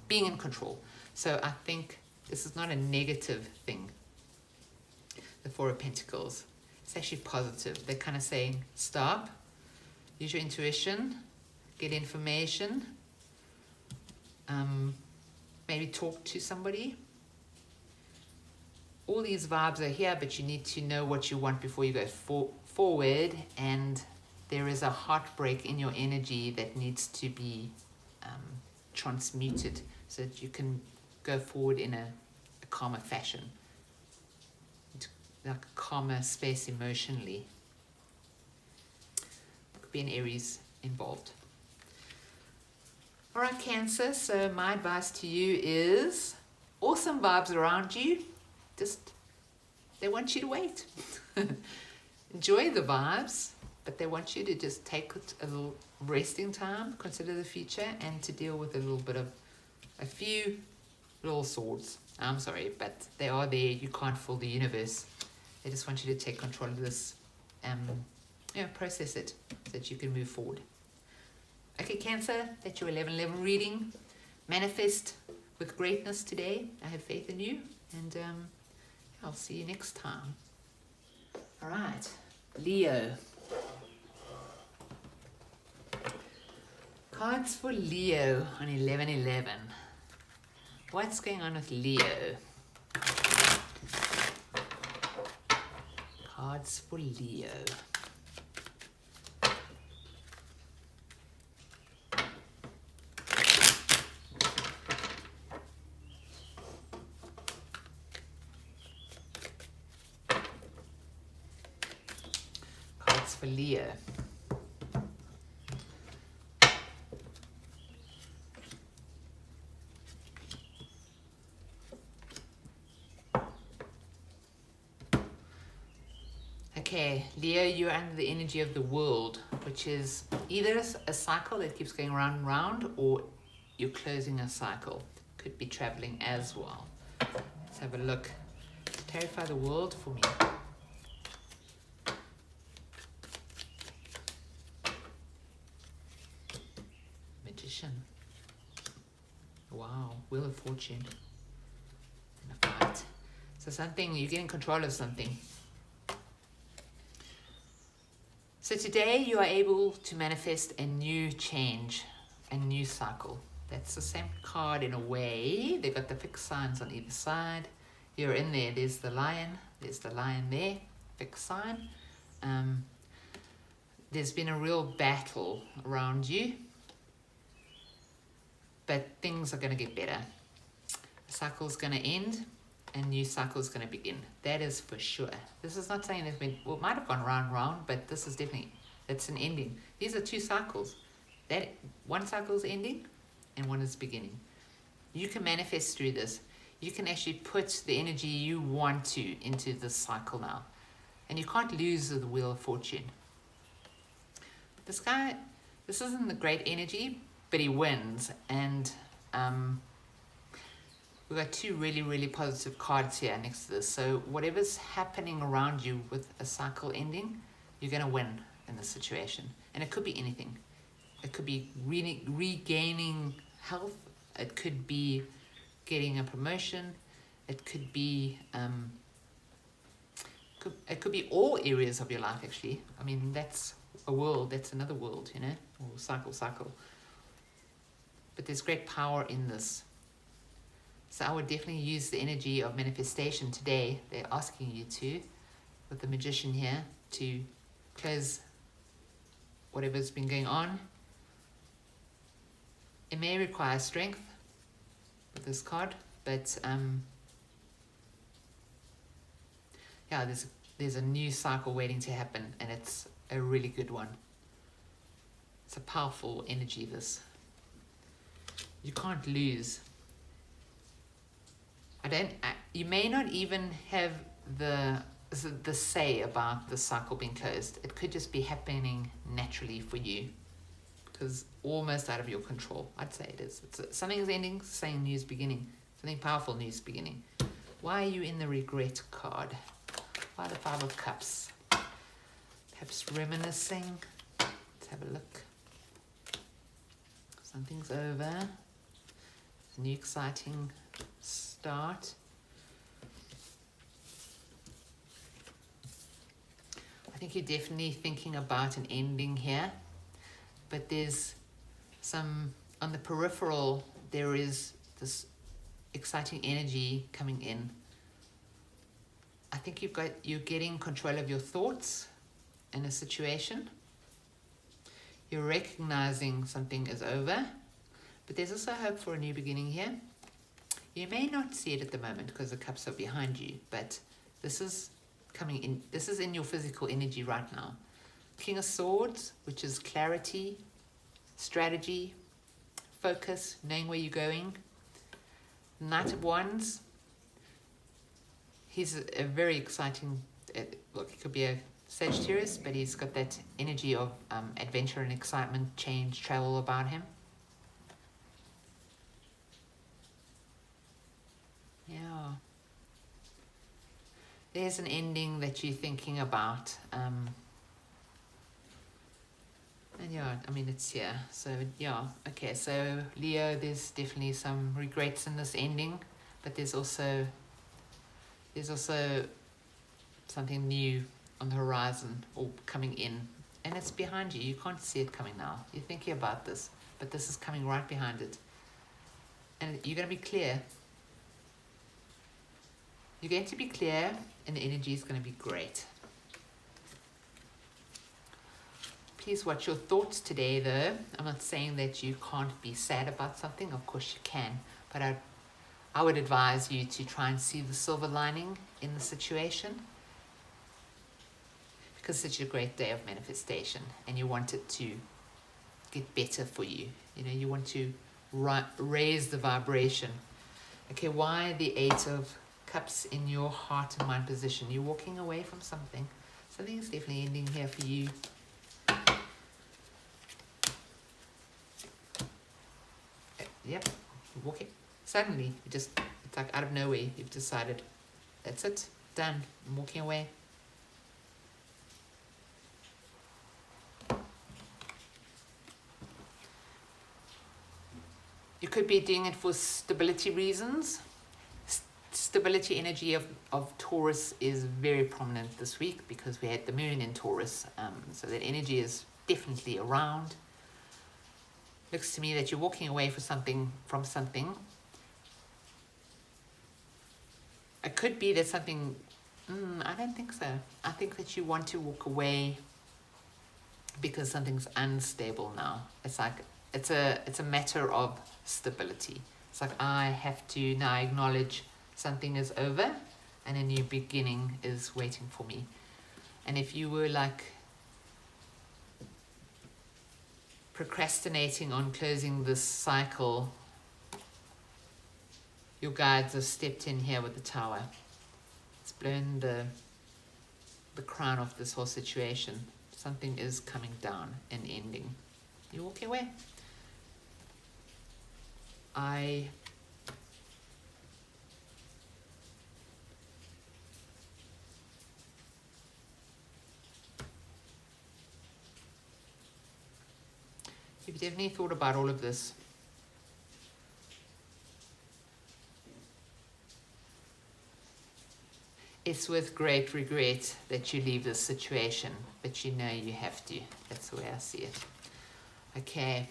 being in control. So I think this is not a negative thing. The Four of Pentacles. It's actually positive. They're kind of saying, stop, use your intuition, get information, maybe talk to somebody. All these vibes are here, but you need to know what you want before you go forward, and there is a heartbreak in your energy that needs to be transmuted so that you can go forward in a calmer fashion. Like a calmer space emotionally. Could be an Aries involved. All right, Cancer, so my advice to you is awesome vibes around you. Just, they want you to wait. Enjoy the vibes, but they want you to just take a little resting time, consider the future, and to deal with a few little swords. I'm sorry, but they are there. You can't fool the universe. They just want you to take control of this, process it so that you can move forward. Okay, Cancer, that's your 11/11 reading. Manifest with greatness today. I have faith in you, and I'll see you next time. All right, Leo. Cards for Leo on 11/11. What's going on with Leo? Cards for Leo. Cards for Leo. Okay, Leo, you're under the energy of the world, which is either a cycle that keeps going round and round, or you're closing a cycle. Could be traveling as well. Let's have a look. Clarify the world for me. Magician. Wow, Wheel of Fortune. So something, you're getting control of something. So today you are able to manifest a new change, a new cycle. That's the same card in a way. They've got the fixed signs on either side. You're in there. There's the lion there, fixed sign. There's been a real battle around you, but things are going to get better. The cycle's going to end, and new cycle's going to begin. That is for sure. This is not saying it's been, well, it might have gone round, but this is definitely, that's an ending. These are two cycles. That one cycle is ending, and one is beginning. You can manifest through this. You can actually put the energy you want to into this cycle now. And you can't lose the Wheel of Fortune. This guy, this isn't the great energy, but he wins. And we've got two really, really positive cards here next to this. So whatever's happening around you with a cycle ending, you're going to win in this situation. And it could be anything. It could be regaining health. It could be getting a promotion. It could be it could be all areas of your life, actually. I mean, that's a world. That's another world, you know, or cycle. But there's great power in this. So I would definitely use the energy of manifestation today. They're asking you to, with the Magician here, to close whatever's been going on. It may require strength with this card, but yeah, there's a new cycle waiting to happen, and it's a really good one. It's a powerful energy, this. You can't lose. You may not even have the say about the cycle being closed. It could just be happening naturally for you, because almost out of your control. I'd say it is. Something is ending, something new is beginning. Something powerful new is beginning. Why are you in the regret card? Why the Five of Cups? Perhaps reminiscing. Let's have a look. Something's over. It's a new exciting start. I think you're definitely thinking about an ending here, but there's some, on the peripheral, there is this exciting energy coming in. I think you're getting control of your thoughts in a situation. You're recognizing something is over, but there's also hope for a new beginning here. You may not see it at the moment because the cups are behind you, but this is coming in. This is in your physical energy right now. King of Swords, which is clarity, strategy, focus, knowing where you're going. Knight of Wands. He's a very exciting, look, he could be a Sagittarius, but he's got that energy of adventure and excitement, change, travel about him. Yeah. There's an ending that you're thinking about. And yeah, I mean, it's here. So yeah, okay. So Leo, there's definitely some regrets in this ending, but there's also something new on the horizon or coming in, and it's behind you. You can't see it coming now. You're thinking about this, but this is coming right behind it, and you're going to be clear. You're going to be clear, and the energy is going to be great. Please watch your thoughts today, though. I'm not saying that you can't be sad about something. Of course you can, but I would advise you to try and see the silver lining in the situation, because it's such a great day of manifestation, and you want it to get better for you. You know, you want to raise the vibration. Okay, why the Eight of Cups in your heart and mind position? You're walking away from something. Something is definitely ending here for you. Yep, you're walking. Suddenly, it's like out of nowhere, you've decided, that's it, done, I'm walking away. You could be doing it for stability reasons, stability energy of Taurus is very prominent this week because we had the moon in Taurus. So that energy is definitely around. Looks to me that you're walking away from something. It could be that something, I don't think so. I think that you want to walk away because something's unstable now. It's like, it's a matter of stability. It's like, I have to now acknowledge something is over and a new beginning is waiting for me. And if you were like procrastinating on closing this cycle, your guides have stepped in here with the Tower. It's blown the crown off this whole situation. Something is coming down and ending. You're walking away. You've definitely thought about all of this. It's with great regret that you leave this situation, but you know you have to. That's the way I see it. Okay.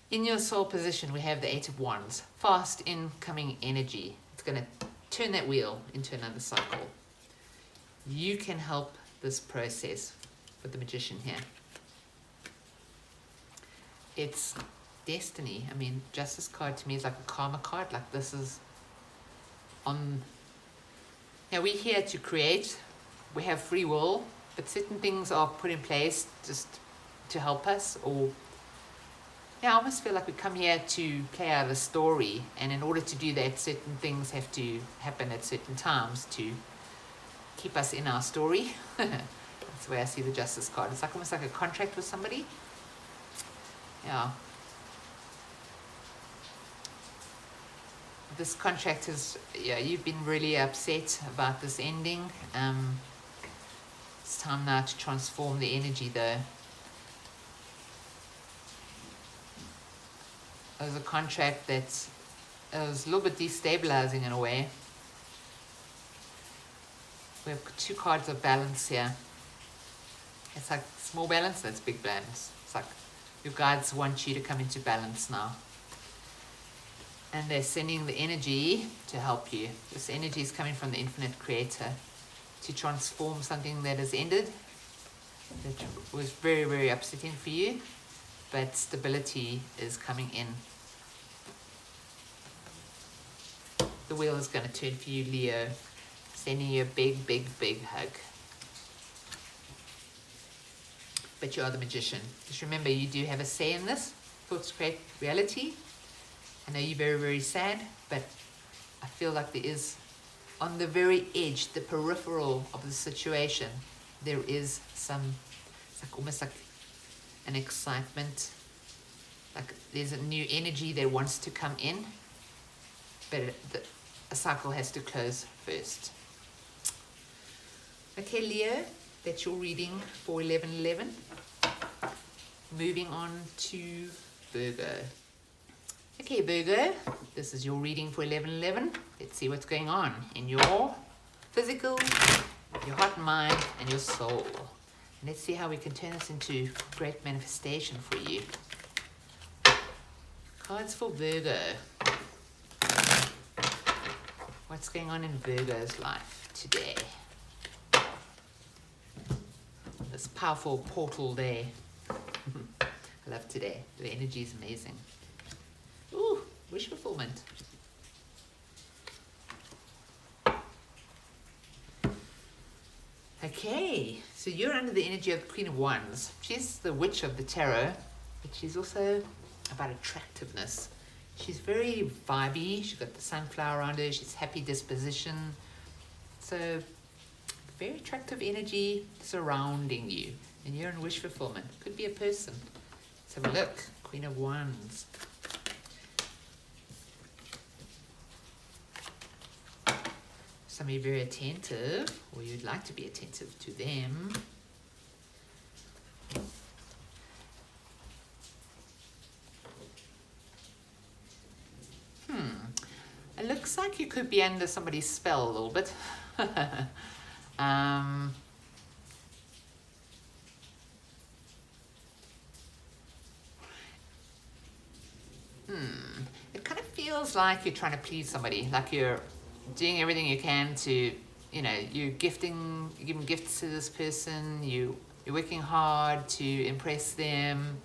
In your soul position, we have the Eight of Wands. Fast incoming energy. It's going to turn that wheel into another cycle. You can help this process with the Magician here. It's destiny. I mean, Justice card to me is like a karma card. Like this is on... Now we're here to create. We have free will, but certain things are put in place just to help us, or... Yeah, I almost feel like we come here to play out a story, and in order to do that, certain things have to happen at certain times to keep us in our story. That's the way I see the Justice card. It's like almost like a contract with somebody. Yeah. This contract is, yeah, you've been really upset about this ending. It's time now to transform the energy though. It was a contract that was a little bit destabilizing in a way. We have two cards of balance here. It's like small balance, that's big balance. It's like your guides want you to come into balance now. And they're sending the energy to help you. This energy is coming from the infinite creator to transform something that has ended, that was very, very upsetting for you. But stability is coming in. The wheel is going to turn for you, Leo. Sending you a big, big, big hug. But you are the Magician. Just remember, you do have a say in this. Thoughts create reality. I know you're very, very sad, but I feel like there is, on the very edge, the peripheral of the situation, there is some, it's like almost like an excitement, like there's a new energy that wants to come in, but a cycle has to close first. Okay, Leo, that's your reading for 11/11. Moving on to Virgo. Okay, Virgo, this is your reading for 11/11. Let's see what's going on in your physical, your heart and mind, and your soul. Let's see how we can turn this into great manifestation for you. Cards for Virgo. What's going on in Virgo's life today? This powerful portal day. I love today. The energy is amazing. Ooh, wish fulfillment. Okay, so you're under the energy of the Queen of Wands. She's the witch of the tarot, but she's also about attractiveness. She's very vibey. She's got the sunflower around her. She's happy disposition. So very attractive energy surrounding you. And you're in wish fulfillment. Could be a person. Let's have a look. Queen of Wands. Some of you are very attentive, or you'd like to be attentive to them. It looks looks like you could be under somebody's spell a little bit. It kind of feels like you're trying to please somebody, like you're doing everything you can to, you know, you're giving gifts to this person, you're working hard to impress them,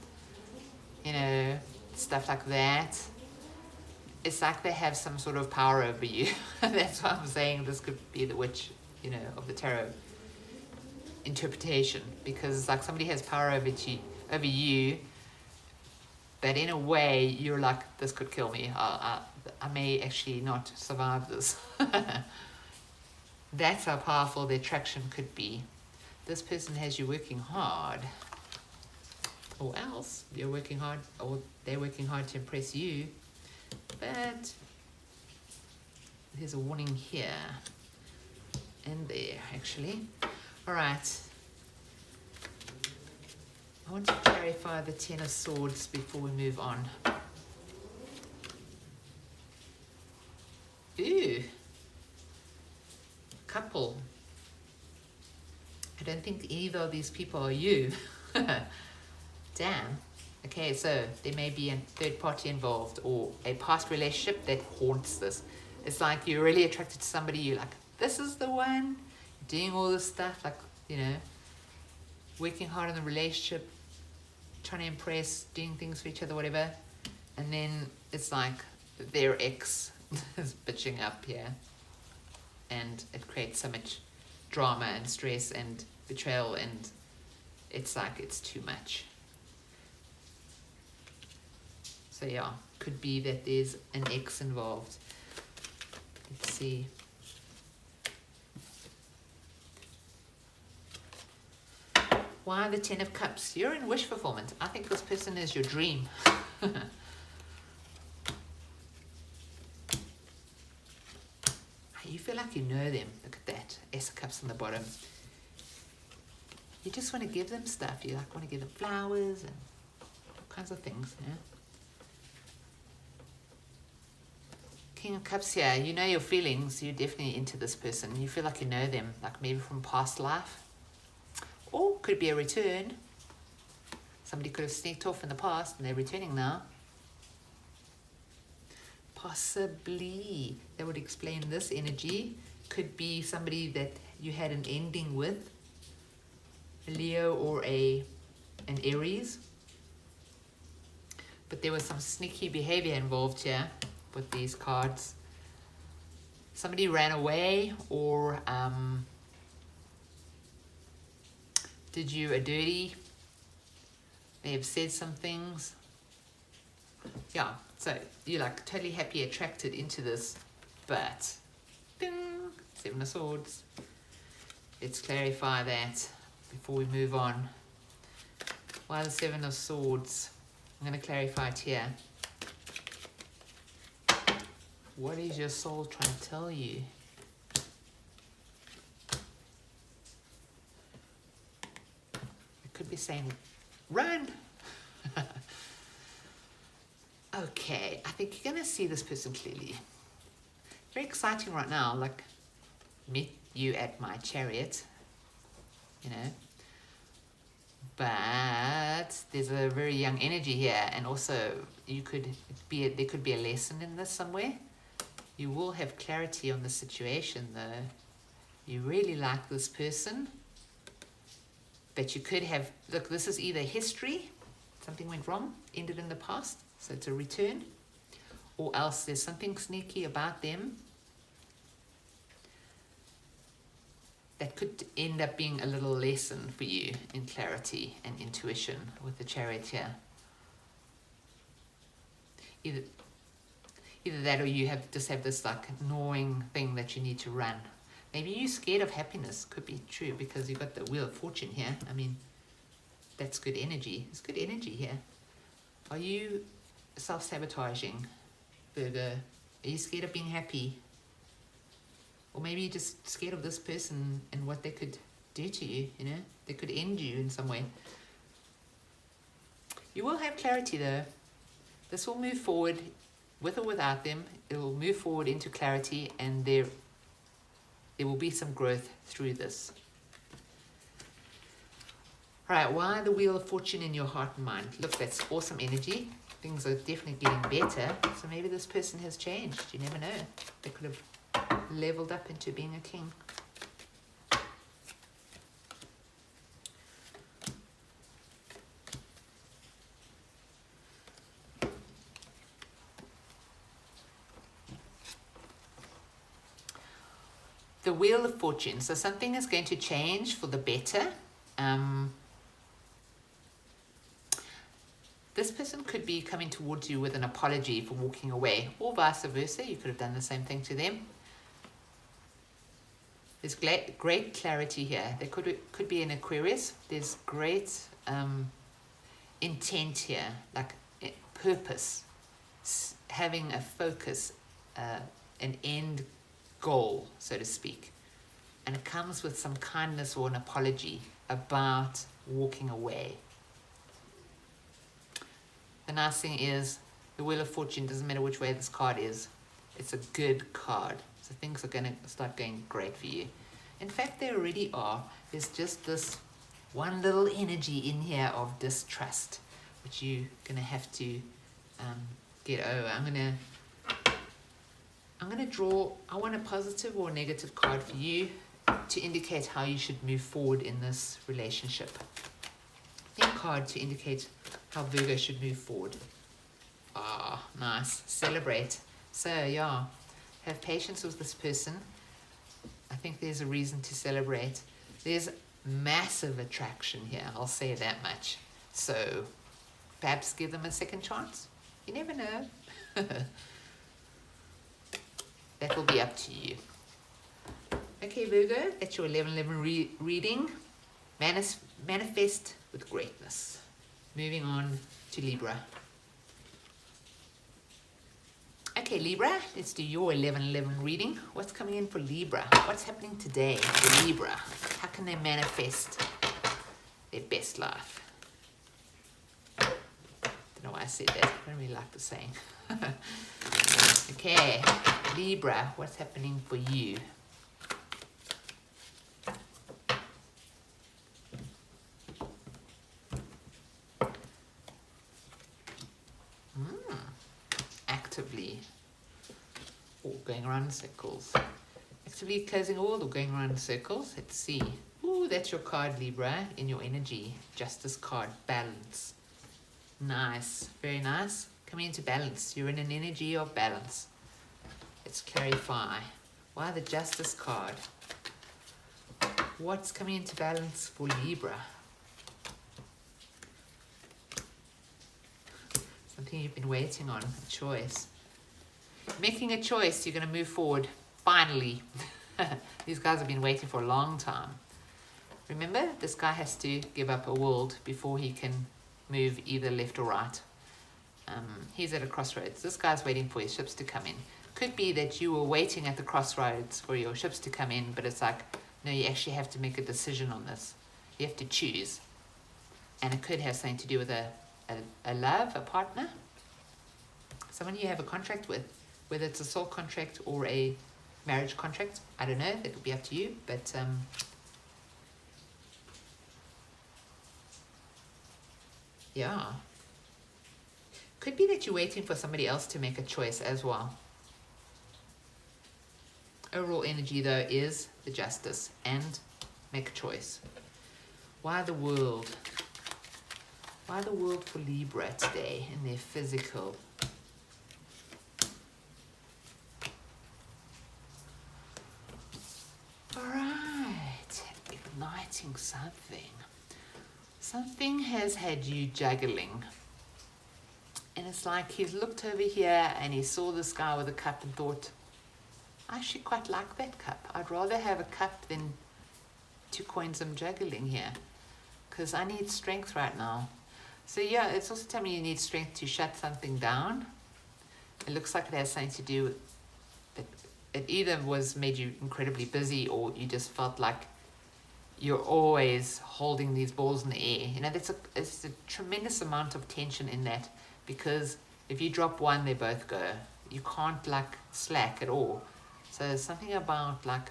you know, stuff like that. It's like they have some sort of power over you. That's why I'm saying this could be the witch, you know, of the tarot interpretation, because it's like somebody has power over you, but in a way you're like, this could kill me. I may actually not survive this. That's how powerful the attraction could be. This person has you working hard, or else you're working hard, or they're working hard to impress you. But there's a warning here and there, actually. All right. I want to clarify the Ten of Swords before we move on. Ooh. Couple. I don't think either of these people are you. Damn. Okay, so there may be a third party involved, or a past relationship that haunts this. It's like you're really attracted to somebody, you're like, this is the one, doing all this stuff, like, you know, working hard in the relationship, trying to impress, doing things for each other, whatever. And then it's like their ex is bitching up here. And it creates so much drama and stress and betrayal, and it's like it's too much. So yeah, could be that there's an ex involved. Let's see. Why the Ten of Cups? You're in wish fulfillment. I think this person is your dream. You feel like you know them. Look at that. Ace of Cups on the bottom. You just want to give them stuff. You like want to give them flowers and all kinds of things. Yeah? King of Cups here. You know your feelings. You're definitely into this person. You feel like you know them. Like maybe from past life. Or could be a return. Somebody could have sneaked off in the past and they're returning now. Possibly. That would explain this energy. Could be somebody that you had an ending with. A Leo or an Aries. But there was some sneaky behavior involved here with these cards. Somebody ran away or did you a dirty. They have said some things. Yeah, so you're like totally happy, attracted into this, but ding, Seven of Swords. Let's clarify that before we move on. Why the Seven of Swords? I'm going to clarify it here. What is your soul trying to tell you? It could be saying, run! Okay, I think you're going to see this person clearly. Very exciting right now, like meet you at my chariot, you know. But there's a very young energy here, and also there could be a lesson in this somewhere. You will have clarity on the situation though. You really like this person, but you could have, look, this is either history, something went wrong, ended in the past, so it's a return, or else there's something sneaky about them that could end up being a little lesson for you in clarity and intuition with the Chariot here. Either that, or you just have this like gnawing thing that you need to run. Maybe you're scared of happiness. Could be true because you've got the Wheel of Fortune here. I mean, that's good energy. It's good energy here. Are you self-sabotaging, Virgo? Are you scared of being happy? Or maybe you're just scared of this person and what they could do to you, you know? They could end you in some way. You will have clarity though. This will move forward. with or without them, it will move forward into clarity, and there will be some growth through this. All right, why the Wheel of Fortune in your heart and mind? Look, that's awesome energy. Things are definitely getting better. So maybe this person has changed. You never know. They could have leveled up into being a king. The Wheel of Fortune. So something is going to change for the better. This person could be coming towards you with an apology for walking away, or vice versa. You could have done the same thing to them. There's great clarity here. There could be an Aquarius. There's great intent here, like purpose, having a focus, an end goal, so to speak. And it comes with some kindness or an apology about walking away. The nice thing is, the Wheel of Fortune, doesn't matter which way this card is, it's a good card. So things are going to start going great for you. In fact, they already are. There's just this one little energy in here of distrust, which you're going to have to get over. I'm going to draw, I want a positive or negative card for you to indicate how you should move forward in this relationship. Then card to indicate how Virgo should move forward. Ah, nice. Celebrate. So, yeah, have patience with this person. I think there's a reason to celebrate. There's massive attraction here, I'll say that much. So, perhaps give them a second chance. You never know. That will be up to you. Okay, Virgo, that's your 11-11 reading. Manifest with greatness. Moving on to Libra. Okay, Libra, let's do your 11-11 reading. What's coming in for Libra? What's happening today for Libra? How can they manifest their best life? Don't know why I said that. I don't really like the saying. Okay, Libra, what's happening for you? Actively, or going around in circles. Actively closing all or going around in circles. Let's see. Ooh, that's your card, Libra, in your energy. Justice card, balance. Nice, very nice. Coming into balance. You're in an energy of balance. Let's clarify. Why the Justice card? What's coming into balance for Libra? Something you've been waiting on, a choice. Making a choice, you're going to move forward. Finally. These guys have been waiting for a long time. Remember, this guy has to give up a world before he can move either left or right. He's at a crossroads. This guy's waiting for his ships to come in. Could be that you were waiting at the crossroads for your ships to come in, but it's like, no, you actually have to make a decision on this. You have to choose. And it could have something to do with a love, a partner, someone you have a contract with, whether it's a soul contract or a marriage contract. I don't know, that will be up to you, but yeah. Could be that you're waiting for somebody else to make a choice as well. Overall energy, though, is the Justice and make a choice. Why the world? Why the world for Libra today in their physical? All right, igniting something. Something has had you juggling. And it's like he's looked over here and he saw this guy with a cup and thought, I actually quite like that cup. I'd rather have a cup than 2 coins I'm juggling here, because I need strength right now. So yeah, it's also telling me you need strength to shut something down. It looks like it has something to do with it either was made you incredibly busy, or you just felt like you're always holding these balls in the air. You know, it's a tremendous amount of tension in that, because If you drop one, they both go. You can't like slack at all. So something about like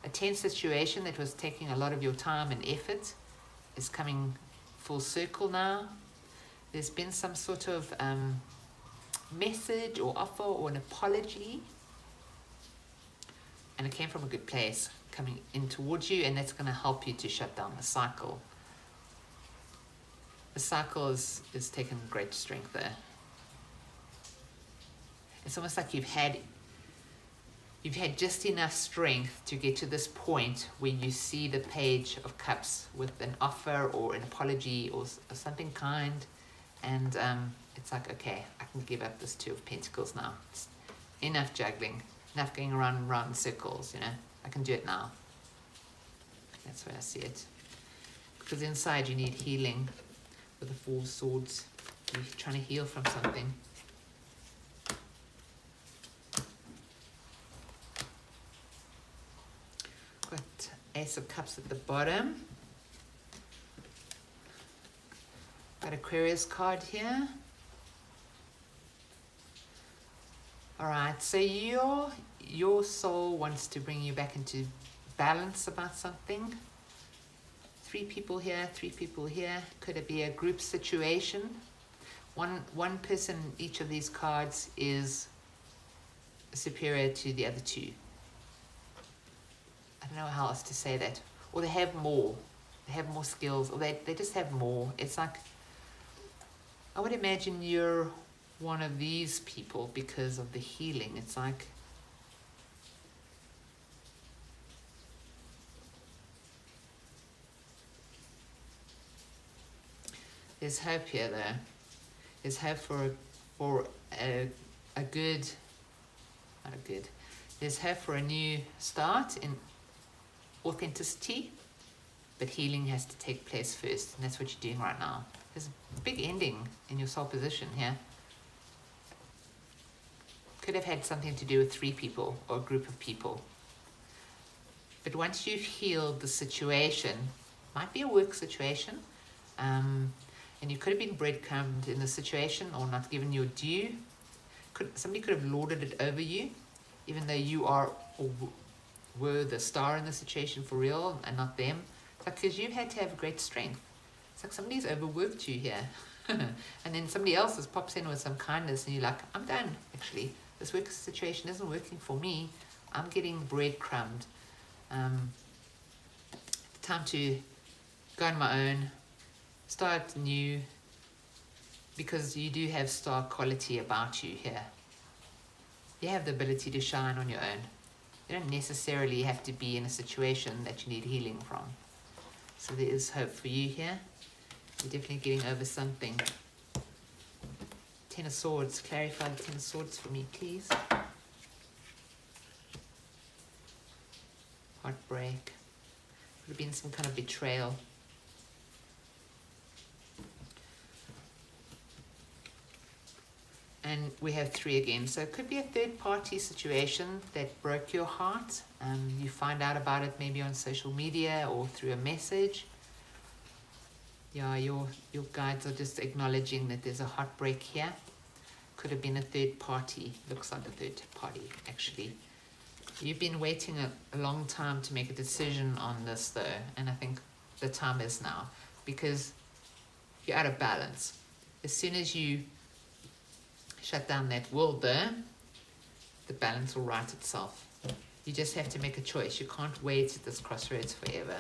a tense situation that was taking a lot of your time and effort is coming full circle now. There's been some sort of message or offer or an apology, and it came from a good place coming in towards you, and that's going to help you to shut down the cycle. The cycle is taking great strength there. It's almost like you've had just enough strength to get to this point where you see the Page of Cups with an offer or an apology or something kind, and it's like, okay, I can give up this Two of Pentacles now. It's enough juggling, enough going around and round in circles, you know. I can do it now. That's where I see it. Because inside you need healing with the Four of Swords. You're trying to heal from something. Got Ace of Cups at the bottom. Got Aquarius card here. All right, so your soul wants to bring you back into balance about something. 3 people here, 3 people here. Could it be a group situation? One person in each of these cards is superior to the other 2. I don't know how else to say that. Or they have more. They have more skills, or they just have more. It's like, I would imagine you're one of these people because of the healing. It's like, there's hope here though. There's hope for a good, not a good, there's hope for a new start in authenticity, but healing has to take place first, and that's what you're doing right now. There's a big ending in your soul position here. Could have had something to do with 3 people or a group of people. But once you've healed the situation, might be a work situation, and you could have been breadcrumbed in the situation or not given your due. Somebody could have lorded it over you, even though you are or were the star in the situation for real and not them. It's like, because you've had to have great strength. It's like somebody's overworked you here. And then somebody else just pops in with some kindness and you're like, I'm done, actually. This work situation isn't working for me. I'm getting breadcrumbed. Time to go on my own, start new, because you do have star quality about you here. You have the ability to shine on your own. You don't necessarily have to be in a situation that you need healing from. So there is hope for you here. You're definitely getting over something. 10 of Swords. Clarify the 10 of Swords for me, please. Heartbreak. Could have been some kind of betrayal. And we have 3 again. So it could be a third-party situation that broke your heart. You find out about it maybe on social media or through a message. Yeah, your guides are just acknowledging that there's a heartbreak here. Could have been a third party. Looks like a third party, actually. You've been waiting a long time to make a decision on this, though. And I think the time is now. Because you're out of balance. As soon as you shut down that world there, the balance will right itself. You just have to make a choice. You can't wait at this crossroads forever.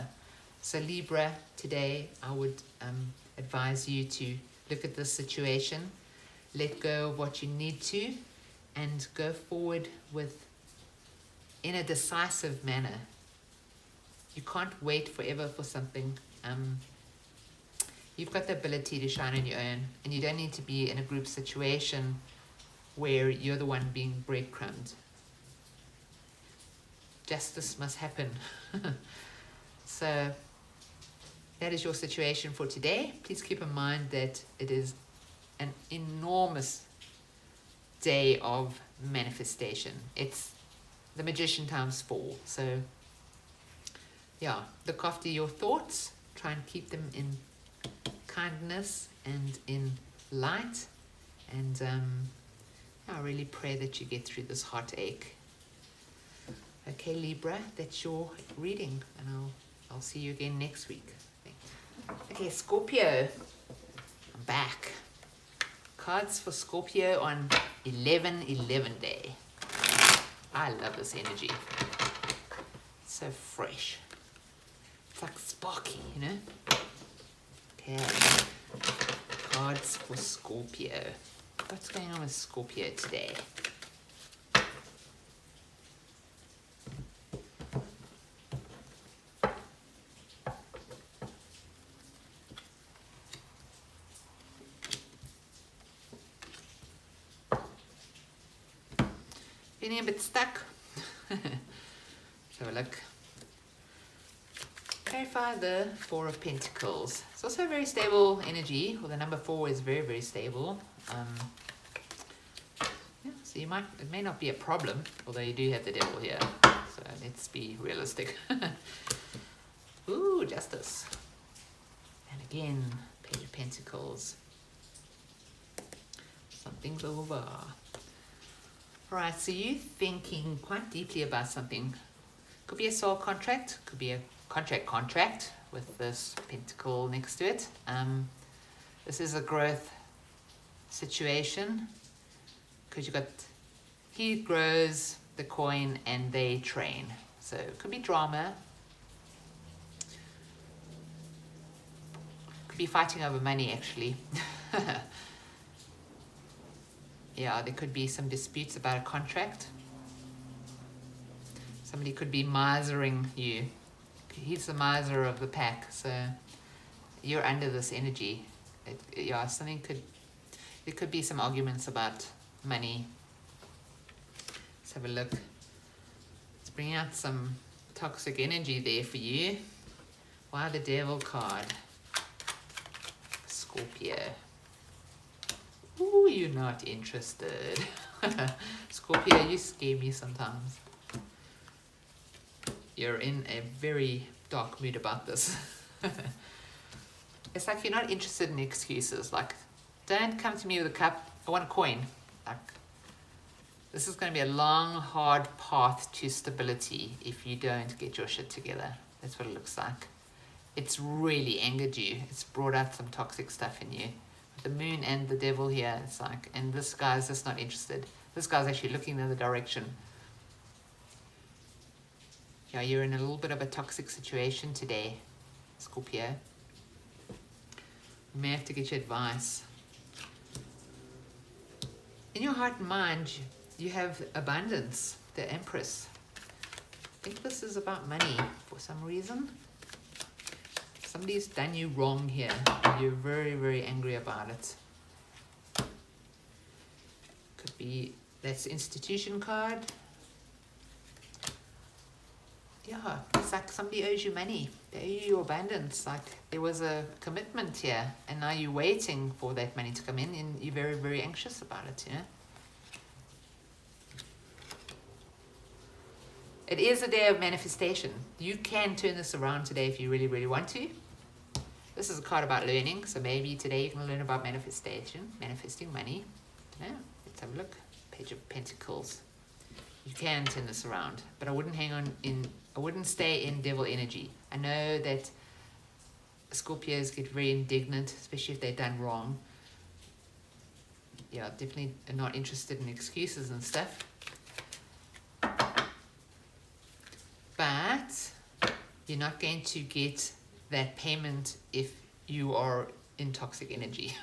So Libra, today I would advise you to look at this situation, let go of what you need to, and go forward in a decisive manner. You can't wait forever for something. You've got the ability to shine on your own, and you don't need to be in a group situation where you're the one being breadcrumbed. Justice must happen. So that is your situation for today. Please keep in mind that it is an enormous day of manifestation. It's the Magician times 4. So yeah, look after your thoughts. Try and keep them in kindness and in light. And I really pray that you get through this heartache. Okay, Libra, that's your reading, and I'll see you again next week. Okay, Scorpio, I'm back. Cards for Scorpio on 11/11 day. I love this energy. It's so fresh. It's like sparky, you know? Okay, cards for Scorpio. What's going on with Scorpio today? Feeling a bit stuck. Let's have a look. Clarify the Four of Pentacles. It's also a very stable energy. Well, the number 4 is very, very stable. Yeah, so it may not be a problem, although you do have the devil here. So let's be realistic. Ooh, Justice. And again, Page of Pentacles. Something's over. Alright, so you're thinking quite deeply about something. Could be a soul contract, could be a contract with this pentacle next to it. This is a growth situation because you've got he grows the coin and they train. So it could be drama. Could be fighting over money actually. Yeah, there could be some disputes about a contract. Somebody could be misering you. He's the miser of the pack, so you're under this energy. Yeah, there could be some arguments about money. Let's have a look. Let's bring out some toxic energy there for you. Why the Devil card? Scorpio. Ooh, you're not interested. Scorpio, you scare me sometimes. You're in a very dark mood about this. It's like you're not interested in excuses. Like, don't come to me with a cup. I want a coin. Like, this is going to be a long, hard path to stability if you don't get your shit together. That's what it looks like. It's really angered you. It's brought out some toxic stuff in you. The moon and the devil here, it's like, and this guy's just not interested. This guy's actually looking the other direction. Yeah, you're in a little bit of a toxic situation today, Scorpio. You may have to get your advice. In your heart and mind, you have abundance, the Empress. I think this is about money for some reason. Somebody's done you wrong here. You're very, very angry about it. Could be, that's the institution card. Yeah, it's like somebody owes you money. They owe you abundance. Like there was a commitment here, and now you're waiting for that money to come in, and you're very, very anxious about it, yeah? It is a day of manifestation. You can turn this around today if you really, really want to. This is a card about learning, so maybe today you can learn about manifestation, manifesting money. Yeah, let's have a look. Page of Pentacles. You can turn this around, but I wouldn't I wouldn't stay in devil energy. I know that Scorpios get very indignant, especially if they've done wrong. Yeah, definitely not interested in excuses and stuff. But you're not going to get that payment if you are in toxic energy.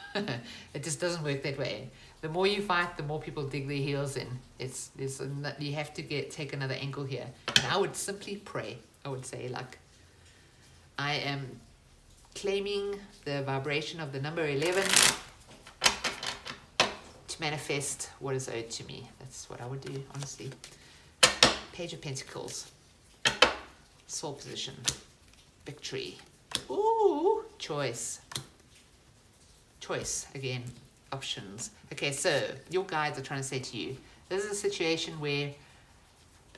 It just doesn't work that way. The more you fight, the more people dig their heels in. You have to take another angle here. And I would simply pray. I would say, like, I am claiming the vibration of the number 11 to manifest what is owed to me. That's what I would do, honestly. Page of Pentacles. Soul position. Victory. Ooh, choice. Choice, again, options. Okay, so your guides are trying to say to you, this is a situation where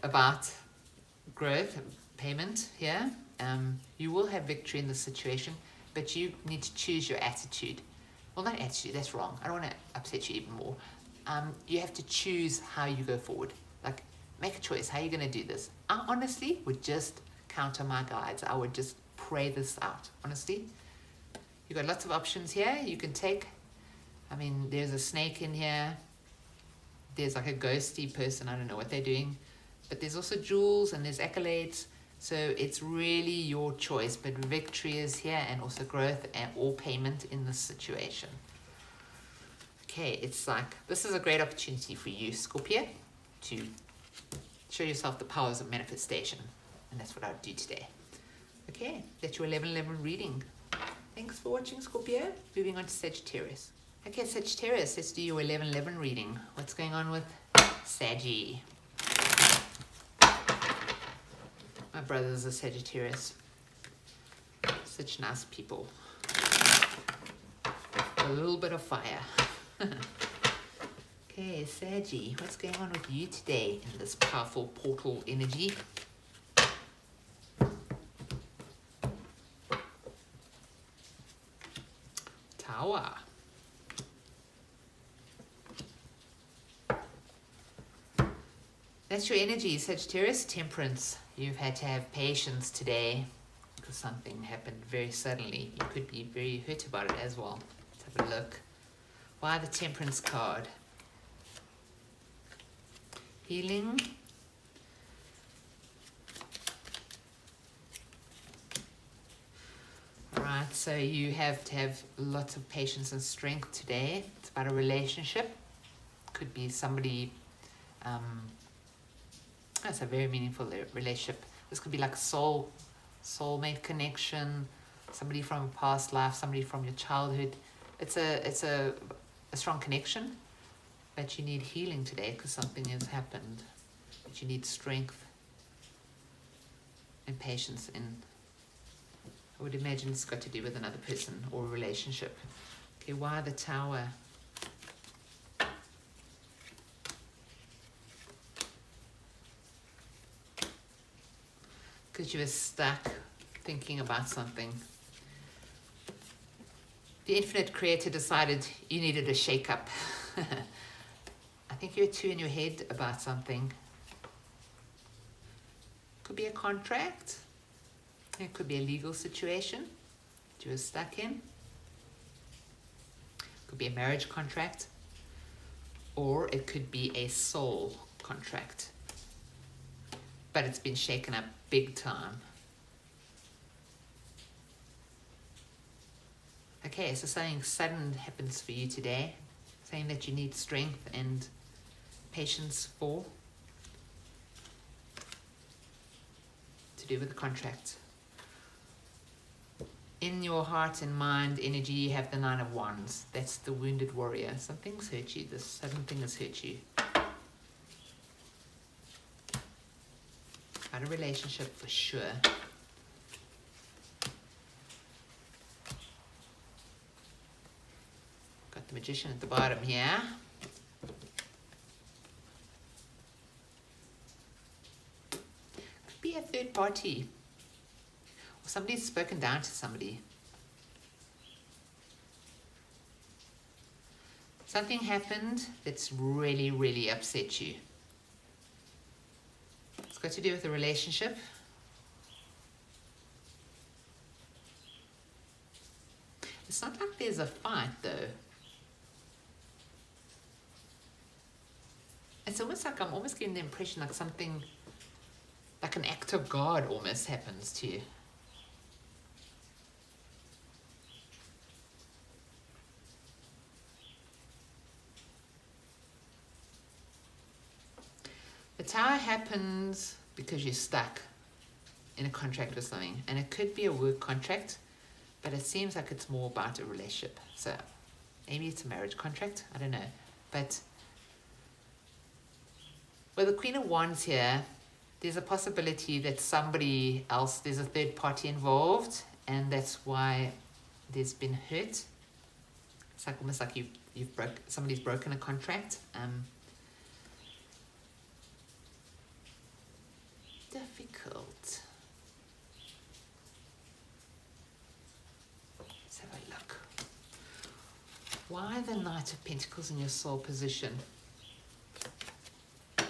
about growth, payment here. You will have victory in this situation, but you need to choose your attitude. well, not attitude, that's wrong. I don't want to upset you even more. You have to choose how you go forward. Like, make a choice. How are you going to do this? I honestly would just counter my guides. I would just pray this out, honestly. You've got lots of options here you can take. I mean, there's a snake in here. There's like a ghosty person. I don't know what they're doing. But there's also jewels and there's accolades. So it's really your choice. But victory is here, and also growth and or payment in this situation. Okay, it's like, this is a great opportunity for you, Scorpio, to show yourself the powers of manifestation. And that's what I would do today. Okay, that's your 11/11 reading. Thanks for watching, Scorpio. Moving on to Sagittarius. Okay, Sagittarius, let's do your 11/11 reading. What's going on with Saggy? My brothers are Sagittarius. Such nice people. A little bit of fire. Okay, Saggy, what's going on with you today in this powerful portal energy? Tower. That's your energy, Sagittarius. Temperance. You've had to have patience today because something happened very suddenly. You could be very hurt about it as well. Let's have a look. Why the Temperance card? Healing. Alright, so you have to have lots of patience and strength today. It's about a relationship. Could be somebody, that's a very meaningful relationship. This could be like a soulmate connection, somebody from a past life, somebody from your childhood. It's a strong connection, but you need healing today because something has happened. But you need strength and patience in. I would imagine it's got to do with another person or a relationship. Okay, why the Tower? Because you were stuck thinking about something. The infinite creator decided you needed a shake-up. I think you're too in your head about something. Could be a contract. It could be a legal situation that you were stuck in. Could be a marriage contract. Or it could be a soul contract. But it's been shaken up big time. Okay, so something sudden happens for you today. Saying that you need strength and patience for. To do with the contract. In your heart and mind energy, you have the 9 of Wands. That's the wounded warrior. Something's hurt you. This sudden thing has hurt you. About a relationship for sure. Got the Magician at the bottom here. Could be a third party. Or somebody's spoken down to somebody. Something happened that's really, really upset you. It's got to do with a relationship. It's not like there's a fight though. It's almost like I'm almost getting the impression like something, like an act of God almost happens to you. The Tower happens because you're stuck in a contract or something. And it could be a work contract, but it seems like it's more about a relationship. So maybe it's a marriage contract, I don't know. But with the Queen of Wands here, there's a possibility that somebody else, there's a third party involved, and that's why there's been hurt. It's like almost like somebody's broken a contract. Difficult. Let's have a look. Why the Knight of Pentacles in your soul position? The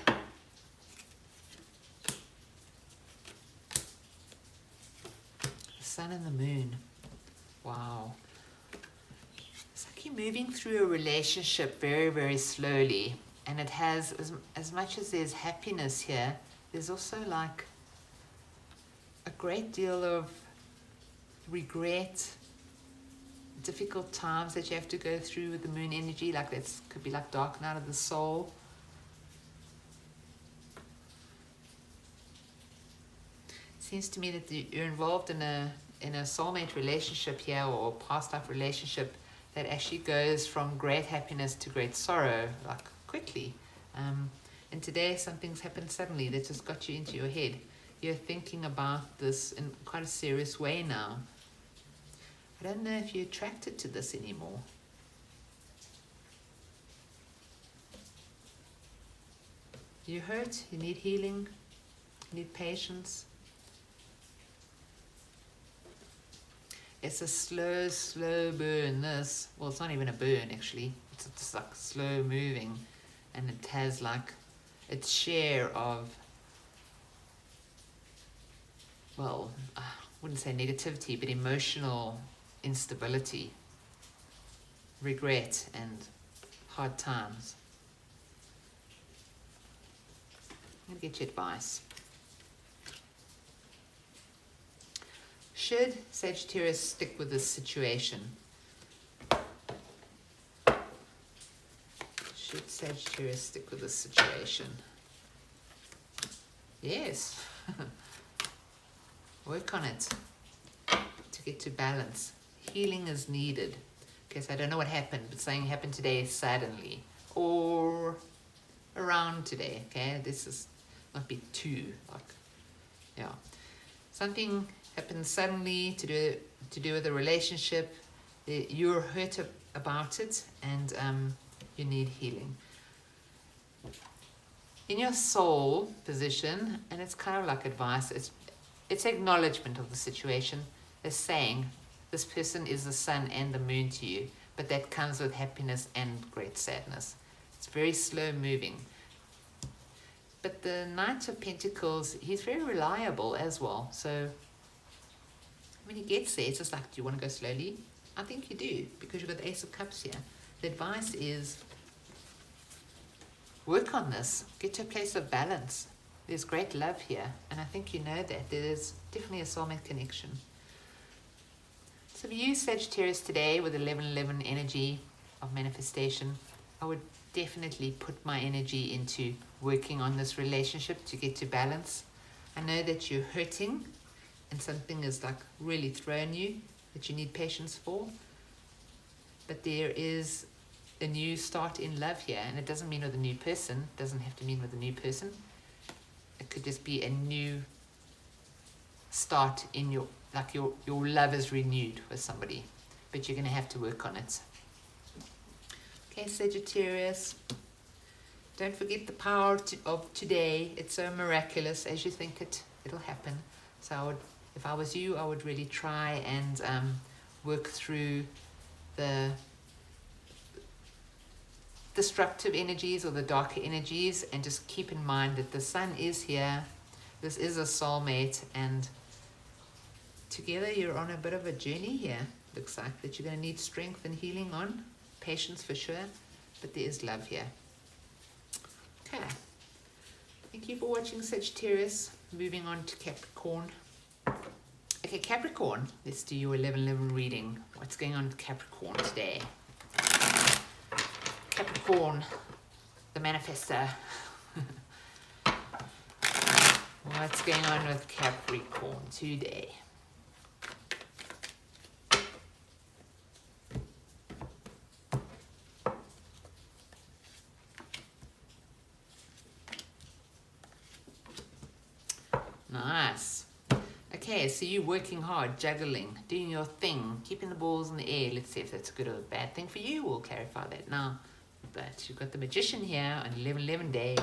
Sun and the Moon. Wow. It's like you're moving through a relationship very, very slowly. And it has, as much as there's happiness here, there's also like a great deal of regret, difficult times that you have to go through with the moon energy. Like that could be like dark night of the soul. It seems to me that you're involved in a soulmate relationship here, or past life relationship that actually goes from great happiness to great sorrow, like quickly. And today something's happened suddenly that just got you into your head. You're thinking about this in quite a serious way now. I don't know if you're attracted to this anymore. You hurt, you need healing, you need patience. It's a slow, slow burn, this. Well, it's not even a burn, actually. It's just like slow moving. And it has like its share of, well, I wouldn't say negativity, but emotional instability, regret, and hard times. I'm going to get your advice. Should Sagittarius stick with this situation? Should Sagittarius stick with this situation? Yes. Work on it to get to balance. Healing is needed. Okay, so I don't know what happened, but something happened today suddenly, or around today. Okay, this is not be too like, yeah, something happened suddenly to do with a relationship. You're hurt about it, and you need healing. In your soul position, and it's kind of like advice. It's acknowledgement of the situation. It's saying this person is the sun and the moon to you, but that comes with happiness and great sadness. It's very slow moving. But the Knight of Pentacles, he's very reliable as well. So when he gets there, it's just like, do you want to go slowly? I think you do, because you've got the Ace of Cups here. The advice is work on this. Get to a place of balance. There's great love here, and I think you know that. There's definitely a soulmate connection. So for you, Sagittarius, today with 11/11 energy of manifestation, I would definitely put my energy into working on this relationship to get to balance. I know that you're hurting and something is like really thrown you that you need patience for, but there is a new start in love here, and it doesn't mean with a new person. It doesn't have to mean with a new person. It could just be a new start in your love is renewed with somebody, but you're going to have to work on it. Okay, Sagittarius, don't forget the power of today. It's so miraculous. As you think it'll happen. So if I was you, I would really try and work through the destructive energies or the darker energies, and just keep in mind that the sun is here. This is a soulmate, and together you're on a bit of a journey here. Looks like that you're going to need strength and healing on. Patience for sure, but there is love here. Okay. Thank you for watching, Sagittarius. Moving on to Capricorn. Okay, Capricorn, let's do your 11/11 reading. What's going on with Capricorn today? Capricorn, the manifestor. What's going on with Capricorn today? Nice. Okay, so you're working hard, juggling, doing your thing, keeping the balls in the air. Let's see if that's a good or a bad thing for you. We'll clarify that now. But you've got the Magician here on 11/11 day.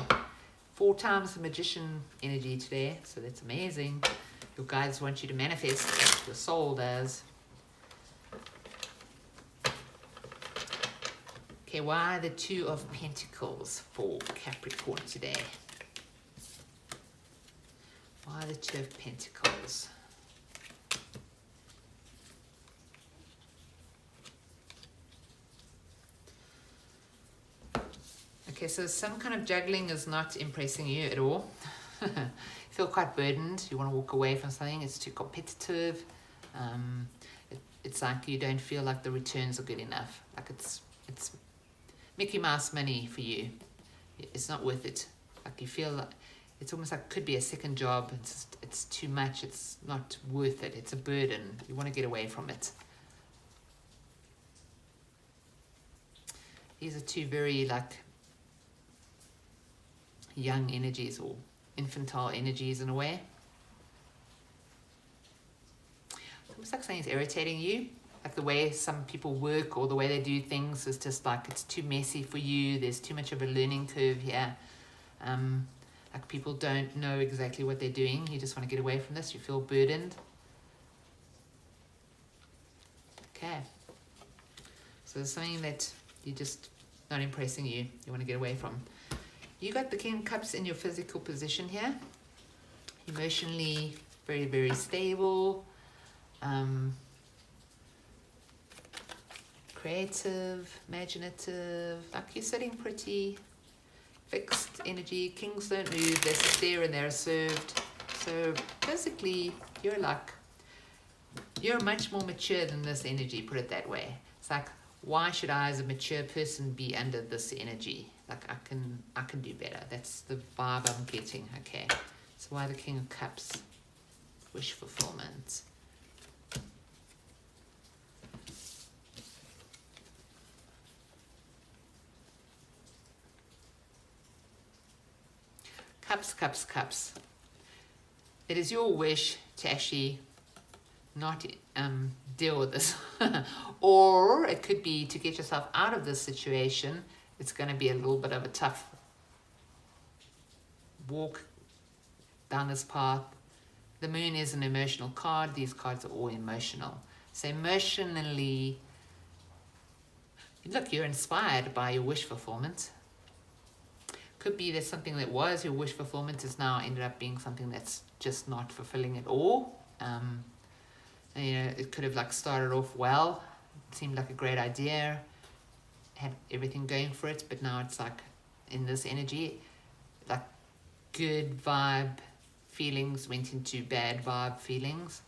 4 times the Magician energy today, so that's amazing. Your guides want you to manifest. Your soul does. Okay, why the Two of Pentacles for Capricorn today? Why the Two of Pentacles? Okay, so some kind of juggling is not impressing you at all. You feel quite burdened. You want to walk away from something. It's too competitive. It's like you don't feel like the returns are good enough. Like it's Mickey Mouse money for you. It's not worth it. Like you feel like it's almost like it could be a second job. It's too much. It's not worth it. It's a burden. You want to get away from it. These are two very like young energies or infantile energies in a way. It's almost like something's irritating you. Like the way some people work or the way they do things is just like it's too messy for you. There's too much of a learning curve here. Like people don't know exactly what they're doing. You just want to get away from this. You feel burdened. Okay. So there's something that you just not impressing you. You want to get away from. You got the King of Cups in your physical position here. Emotionally very, very stable. Creative, imaginative. Like you're sitting pretty. Fixed energy. Kings don't move. They sit there and they're served. So physically, you're much more mature than this energy, put it that way. It's like, why should I as a mature person be under this energy? Like I can do better. That's the vibe I'm getting. Okay. So why the King of Cups? Wish fulfillment. Cups, cups, cups. It is your wish to actually not deal with this. Or it could be to get yourself out of this situation. It's going to be a little bit of a tough walk down this path. The moon is an emotional card. These cards are all emotional. So emotionally, look, you're inspired by your wish fulfillment. Could be there's something that was your wish fulfillment is now ended up being something that's just not fulfilling at all. You know, it could have like started off well. It seemed like a great idea. Had everything going for it, but now it's like in this energy, like good vibe feelings went into bad vibe feelings.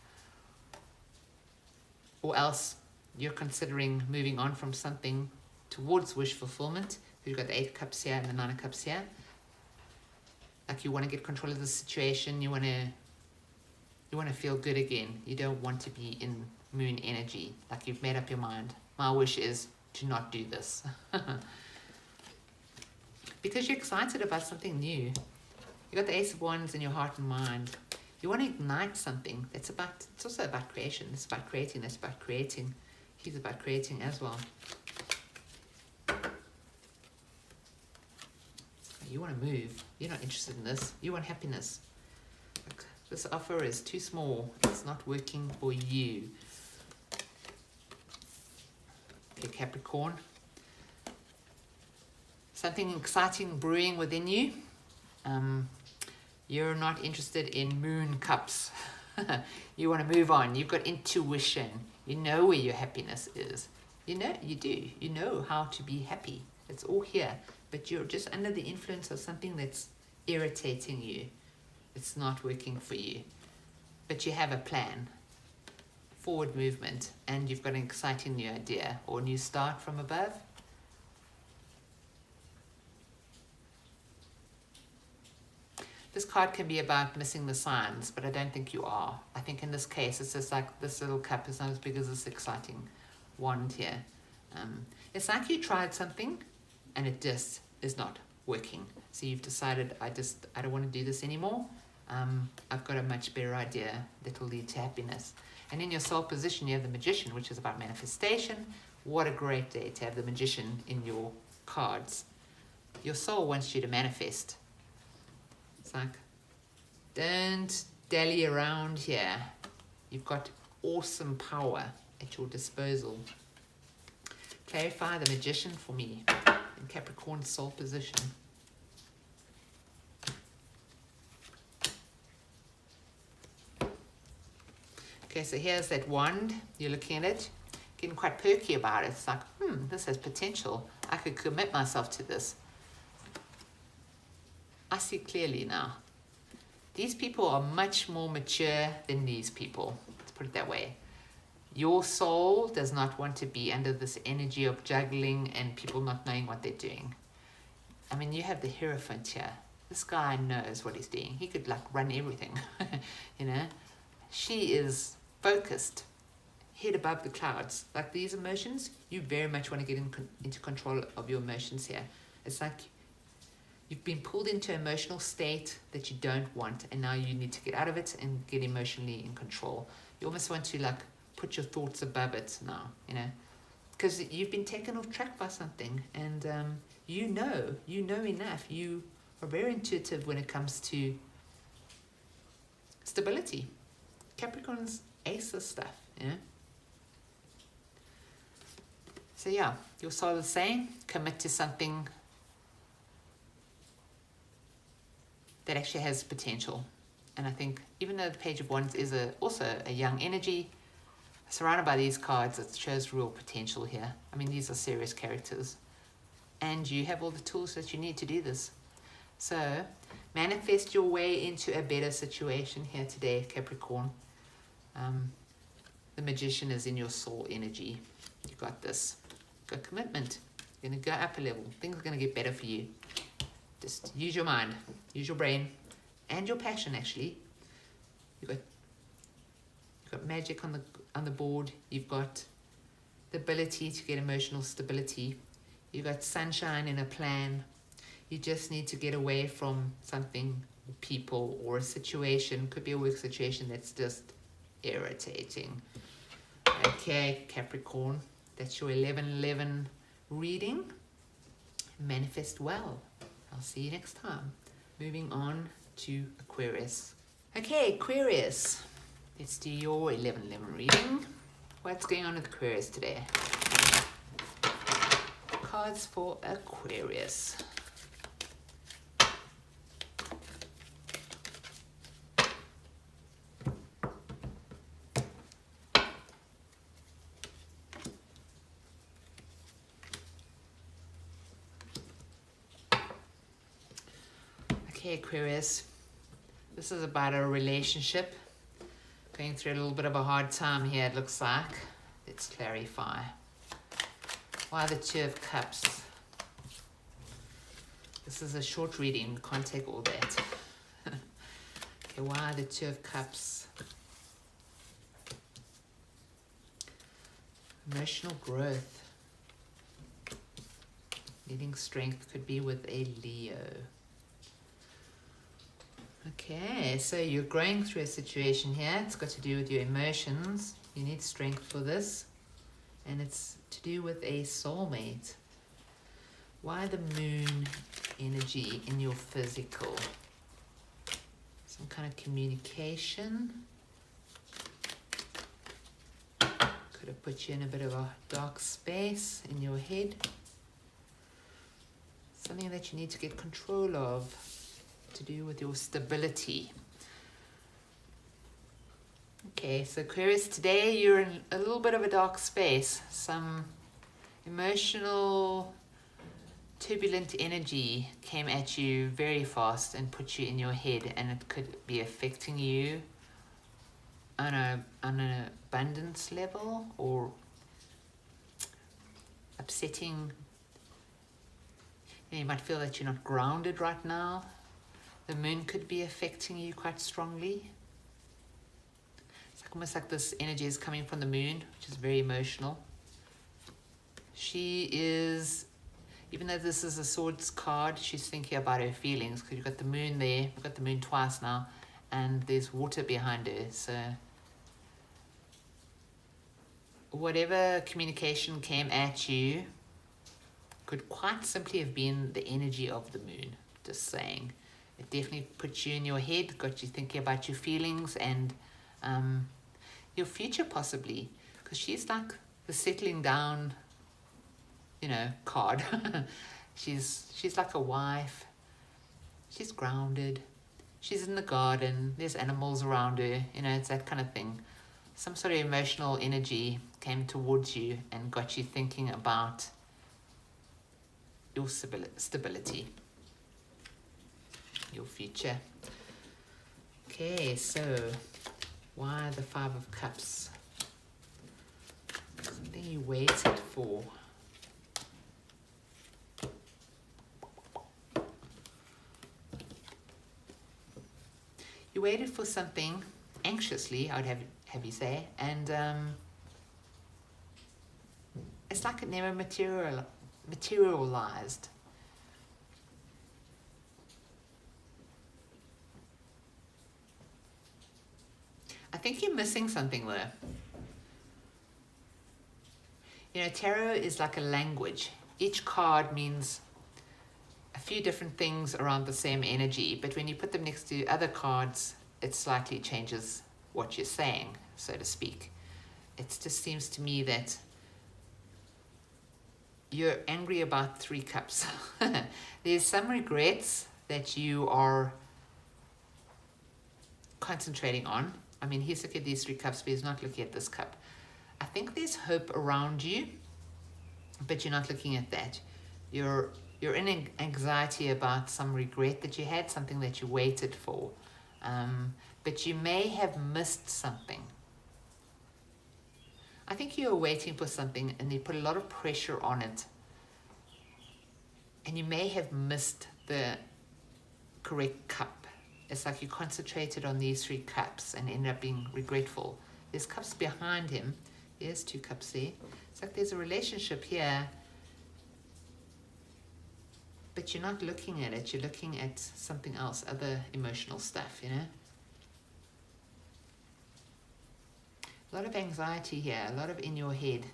Or else you're considering moving on from something towards wish fulfillment. You've got the 8 of Cups here and the 9 of Cups here. Like you want to get control of the situation. You want to feel good again. You don't want to be in moon energy. Like you've made up your mind. My wish is to not do this. Because you're excited about something new. You got the Ace of Wands in your heart and mind. You want to ignite something. It's also about creation. It's about creating. It's about creating. He's about creating as well. You want to move. You're not interested in this. You want happiness. Like, this offer is too small. It's not working for you. Okay, Capricorn. Something exciting brewing within you. You're not interested in moon cups. You want to move on. You've got intuition. You know where your happiness is. You know, you do. You know how to be happy. It's all here. But you're just under the influence of something that's irritating you. It's not working for you. But you have a plan. Forward movement. And you've got an exciting new idea or new start from above. This card can be about missing the signs, but I don't think you are. I think in this case, it's just like this little cup is not as big as this exciting wand here. It's like you tried something and it just is not working. So you've decided, I don't want to do this anymore. I've got a much better idea that will lead to happiness. And in your soul position, you have the Magician, which is about manifestation. What a great day to have the Magician in your cards. Your soul wants you to manifest. It's like, don't dally around here. You've got awesome power at your disposal. Clarify the Magician for me in Capricorn soul position. Okay, so here's that wand. You're looking at it, getting quite perky about it. It's like, this has potential. I could commit myself to this. I see clearly now. These people are much more mature than these people. Let's put it that way. Your soul does not want to be under this energy of juggling and people not knowing what they're doing. I mean, you have the Hierophant here. This guy knows what he's doing. He could like run everything, you know. She is focused, head above the clouds. Like these emotions, you very much want to get into control of your emotions here. It's like you've been pulled into an emotional state that you don't want, and now you need to get out of it and get emotionally in control. You almost want to like put your thoughts above it now, you know, because you've been taken off track by something, and you know enough. You are very intuitive when it comes to stability. Capricorn's ace of stuff, you know. So yeah, your soul is saying commit to something that actually has potential. And I think even though the Page of Wands is also a young energy, surrounded by these cards, it shows real potential here. I mean, these are serious characters. And you have all the tools that you need to do this. So manifest your way into a better situation here today, Capricorn. The Magician is in your soul energy. You got this. Got commitment. You're going to go up a level. Things are going to get better for you. Just use your mind, use your brain, and your passion. Actually, you've got magic on the board. You've got the ability to get emotional stability. You've got sunshine in a plan. You just need to get away from something, people, or a situation. Could be a work situation that's just irritating. Okay, Capricorn, that's your 11/11 reading. Manifest well. I'll see you next time. Moving on to Aquarius. Okay, Aquarius. Let's do your 11/11 reading. What's going on with Aquarius today? Cards for Aquarius. Okay, Aquarius, this is about a relationship. Going through a little bit of a hard time here, it looks like. Let's clarify. Why the Two of Cups? This is a short reading, can't take all that. Okay, why the Two of Cups? Emotional growth. Needing strength could be with a Leo. Okay, so you're going through a situation here. It's got to do with your emotions. You need strength for this. And it's to do with a soulmate. Why the Moon energy in your physical? Some kind of communication. Could have put you in a bit of a dark space in your head. Something that you need to get control of. To do with your stability. Okay, so Aquarius, today you're in a little bit of a dark space. Some emotional, turbulent energy came at you very fast and put you in your head, and it could be affecting you on an abundance level or upsetting. You might feel that you're not grounded right now. The Moon could be affecting you quite strongly. It's like almost like this energy is coming from the Moon, which is very emotional. She is, even though this is a Swords card, she's thinking about her feelings, because you've got the Moon there. We've got the Moon twice now, and there's water behind her. So whatever communication came at you could quite simply have been the energy of the Moon. Just saying. It definitely puts you in your head, got you thinking about your feelings and your future possibly. Because she's like the settling down card. She's like a wife. She's grounded. She's in the garden. There's animals around her. It's that kind of thing. Some sort of emotional energy came towards you and got you thinking about your stability, your future. Okay, so why the Five of Cups? Something you waited for. You waited for something anxiously, I would have you say, and it's like it never materialized. I think you're missing something there. Tarot is like a language. Each card means a few different things around the same energy, but when you put them next to other cards, it slightly changes what you're saying, so to speak. It just seems to me that you're angry about 3 cups. There's some regrets that you are concentrating on. I mean, he's looking at these 3 cups, but he's not looking at this cup. I think there's hope around you, but you're not looking at that. You're in anxiety about some regret that you had, something that you waited for. But you may have missed something. I think you were waiting for something and you put a lot of pressure on it. And you may have missed the correct cup. It's like you concentrated on these 3 cups and ended up being regretful. There's cups behind him. There's 2 cups there. It's like there's a relationship here, but you're not looking at it. You're looking at something else, other emotional stuff, A lot of anxiety here, a lot of in your head.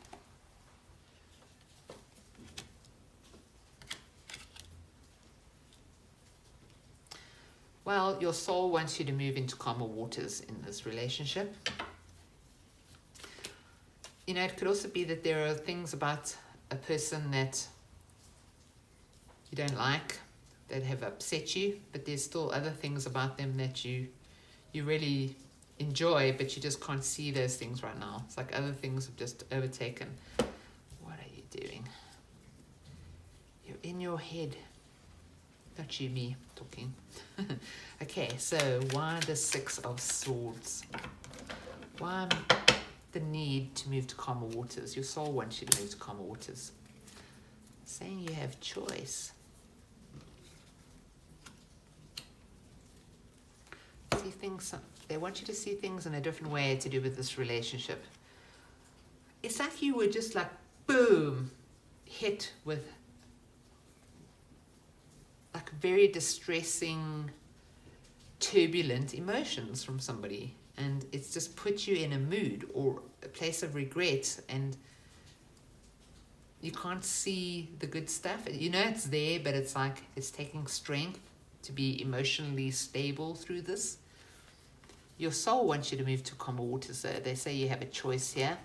Well, your soul wants you to move into calmer waters in this relationship. It could also be that there are things about a person that you don't like, that have upset you, but there's still other things about them that you really enjoy, but you just can't see those things right now. It's like other things have just overtaken. What are you doing? You're in your head. Not you, me talking. Okay, so why the 6 of Swords? Why the need to move to calmer waters? Your soul wants you to move to calmer waters. Saying you have choice. See things, they want you to see things in a different way to do with this relationship. It's like you were just like, boom, hit with like very distressing, turbulent emotions from somebody. And it's just put you in a mood or a place of regret, and you can't see the good stuff. It's there, but it's like it's taking strength to be emotionally stable through this. Your soul wants you to move to calmer waters. They say you have a choice here.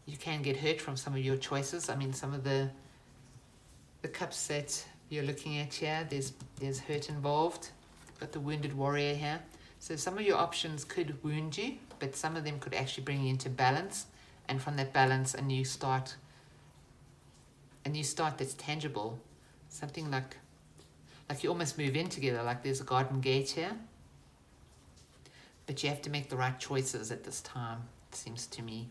You can get hurt from some of your choices. I mean, some of the cups that you're looking at here, there's hurt involved. Got the wounded warrior here. So some of your options could wound you, but some of them could actually bring you into balance. And from that balance, a new start that's tangible. Something like you almost move in together, like there's a garden gate here. But you have to make the right choices at this time, it seems to me.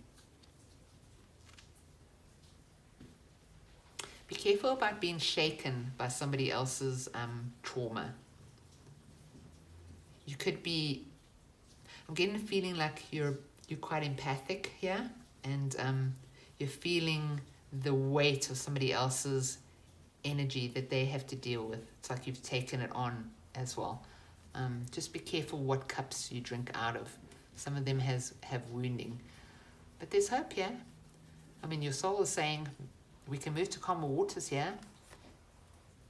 Be careful about being shaken by somebody else's trauma. You could be, I'm getting a feeling like you're quite empathic here, and you're feeling the weight of somebody else's energy that they have to deal with. It's like you've taken it on as well. Just be careful what cups you drink out of. Some of them have wounding. But there's hope here. I mean, your soul is saying, we can move to calmer waters here.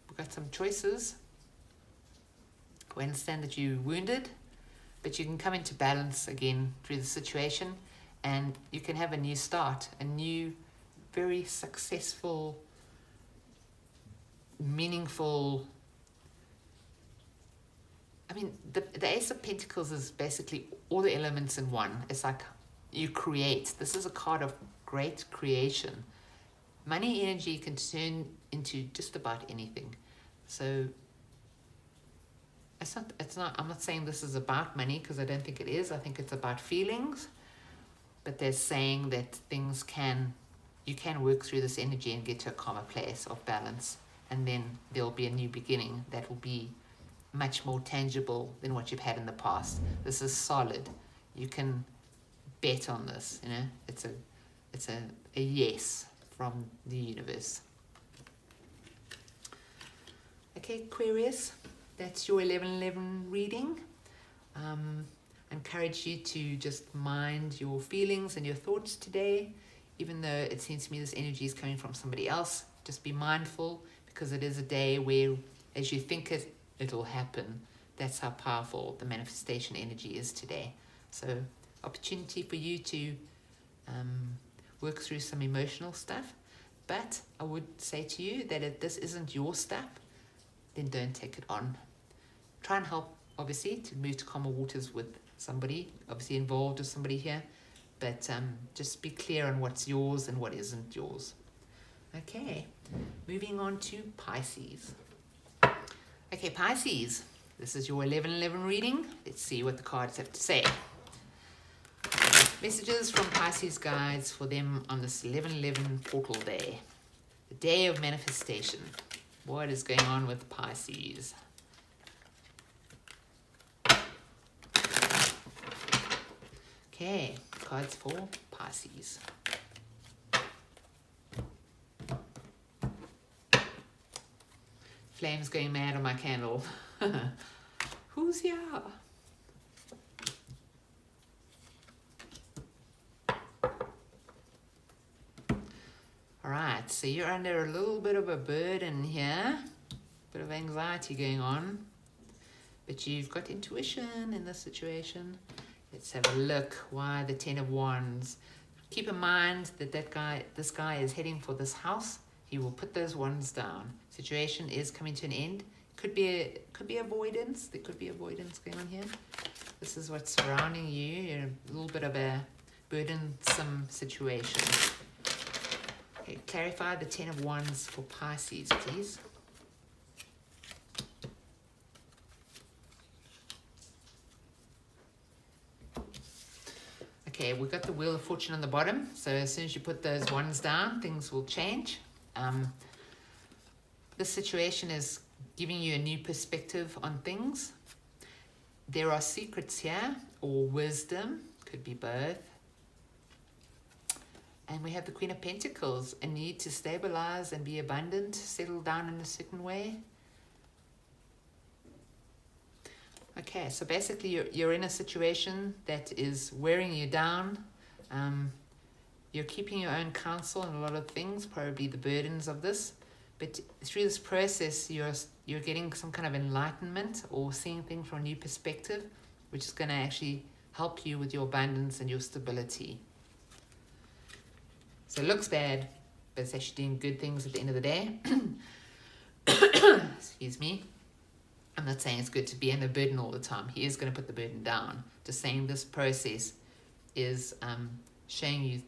We've got some choices. We understand that you're wounded, but you can come into balance again through the situation, and you can have a new start, a new very successful, meaningful. I mean, the Ace of Pentacles is basically all the elements in one. It's like you create. This is a card of great creation. Money energy can turn into just about anything. So I'm not saying this is about money, because I don't think it is. I think it's about feelings. But they're saying that you can work through this energy and get to a calmer place of balance. And then there'll be a new beginning that will be much more tangible than what you've had in the past. This is solid. You can bet on this, you know. It's a yes from the universe. Okay, Aquarius, that's your 11/11 reading. I encourage you to just mind your feelings and your thoughts today, even though it seems to me this energy is coming from somebody else. Just be mindful, because it is a day where, as you think it'll happen, that's how powerful the manifestation energy is today. So, opportunity for you to work through some emotional stuff. But I would say to you that if this isn't your stuff, then don't take it on. Try and help, obviously, to move to calmer waters with somebody, obviously involved with somebody here. But just be clear on what's yours and what isn't yours. Okay, moving on to Pisces. Okay, Pisces, this is your 11/11 reading. Let's see what the cards have to say. Messages from Pisces guides for them on this 11/11 portal day. The day of manifestation. What is going on with Pisces? Okay, cards for Pisces. Flames going mad on my candle. Who's here? Alright, so you're under a little bit of a burden here. Bit of anxiety going on. But you've got intuition in this situation. Let's have a look. Why the 10 of Wands? Keep in mind that this guy is heading for this house. He will put those wands down. Situation is coming to an end. Could be avoidance. There could be avoidance going on here. This is what's surrounding you. You're in a little bit of a burdensome situation. Okay, clarify the 10 of Wands for Pisces, please. Okay, we've got the Wheel of Fortune on the bottom. So as soon as you put those wands down, things will change. This situation is giving you a new perspective on things. There are secrets here, or wisdom, could be both. And we have the Queen of Pentacles, a need to stabilize and be abundant, settle down in a certain way. Okay, so basically you're in a situation that is wearing you down. You're keeping your own counsel on a lot of things, probably the burdens of this. But through this process, you're getting some kind of enlightenment or seeing things from a new perspective, which is going to actually help you with your abundance and your stability. So it looks bad, but it's actually doing good things at the end of the day. Excuse me. I'm not saying it's good to be in the burden all the time. He is going to put the burden down. Just saying this process is showing you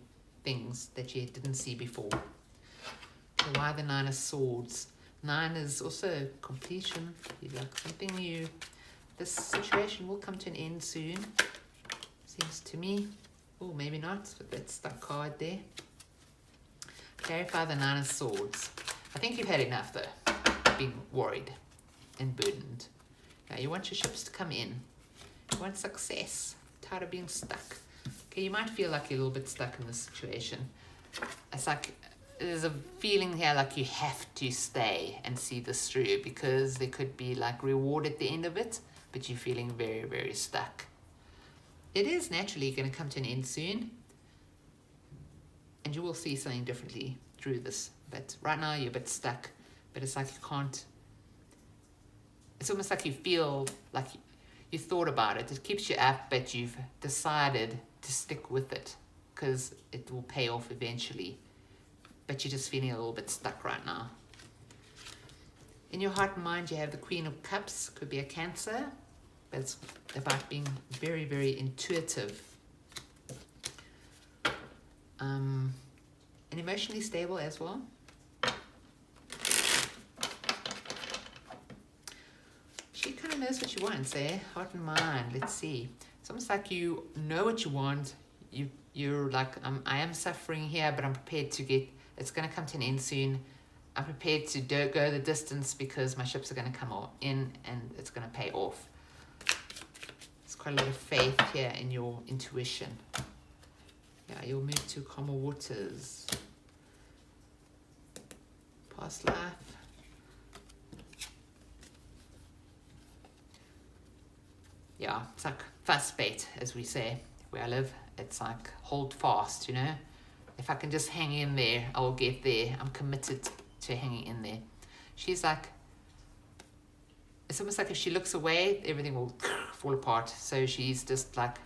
things that you didn't see before. So why the 9 of Swords? 9 is also completion. You like something new. This situation will come to an end soon. Seems to me. Oh, maybe not, with that stuck card there. Clarify the 9 of Swords. I think you've had enough though, being worried and burdened. Now you want your ships to come in. You want success. Tired of being stuck. Okay, you might feel like you're a little bit stuck in this situation. It's like there's a feeling here like you have to stay and see this through, because there could be like reward at the end of it, but you're feeling very, very stuck. It is naturally going to come to an end soon, and you will see something differently through this. But right now you're a bit stuck, but it's like you can't. It's almost like you feel like you thought about it. It keeps you up, but you've decided to stick with it because it will pay off eventually. but you're just feeling a little bit stuck right now. In your heart and mind, you have the Queen of Cups. Could be a Cancer, but it's about being very, very intuitive. And emotionally stable as well. She kind of knows what she wants, eh? Heart and mind, let's see. It's almost like you know what you want. You're like, I am suffering here, but I'm prepared to get, it's going to come to an end soon. I'm prepared to go the distance because my ships are going to come in and it's going to pay off. There's quite a lot of faith here in your intuition. Yeah, you'll move to calmer waters. Past life. Yeah, it's like fast bait, as we say, where I live. It's like hold fast, you know. If I can just hang in there, I'll get there. I'm committed to hanging in there. She's like, it's almost like if she looks away, everything will fall apart. So she's just like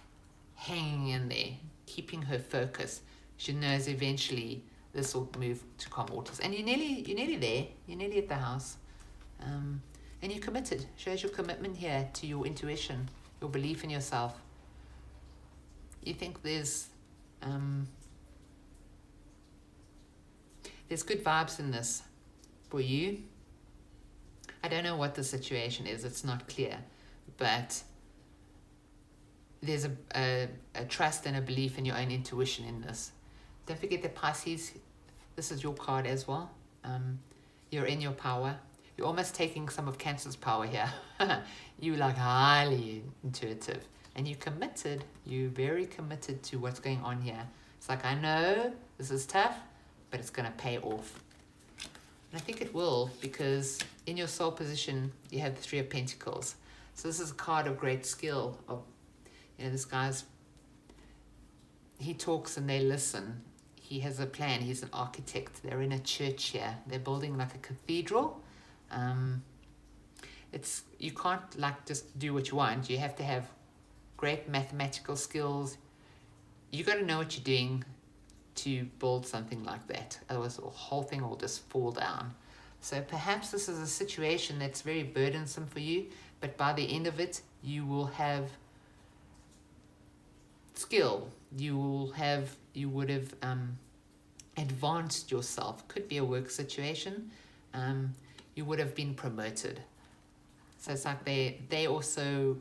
hanging in there, keeping her focus. She knows eventually this will move to calm waters. And you're nearly there. You're nearly at the house. And you're committed. Shows your commitment here to your intuition, your belief in yourself. You think there's good vibes in this for you. I don't know what the situation is. It's not clear. But there's a trust and a belief in your own intuition in this. Don't forget that Pisces, this is your card as well. You're in your power. You're almost taking some of Cancer's power here. You're like highly intuitive. And you're committed. You're very committed to what's going on here. It's like, I know this is tough, but it's going to pay off. And I think it will, because in your soul position, you have the Three of Pentacles. So this is a card of great skill. Of, you know, this guy's, he talks and they listen. He has a plan. He's an architect. They're in a church here. They're building like a cathedral. You can't like just do what you want. You have to have great mathematical skills. You got to know what you're doing to build something like that. Otherwise, the whole thing will just fall down. So perhaps this is a situation that's very burdensome for you, but by the end of it, you will have skill. You would have advanced yourself. Could be a work situation. You would have been promoted. So it's like they also,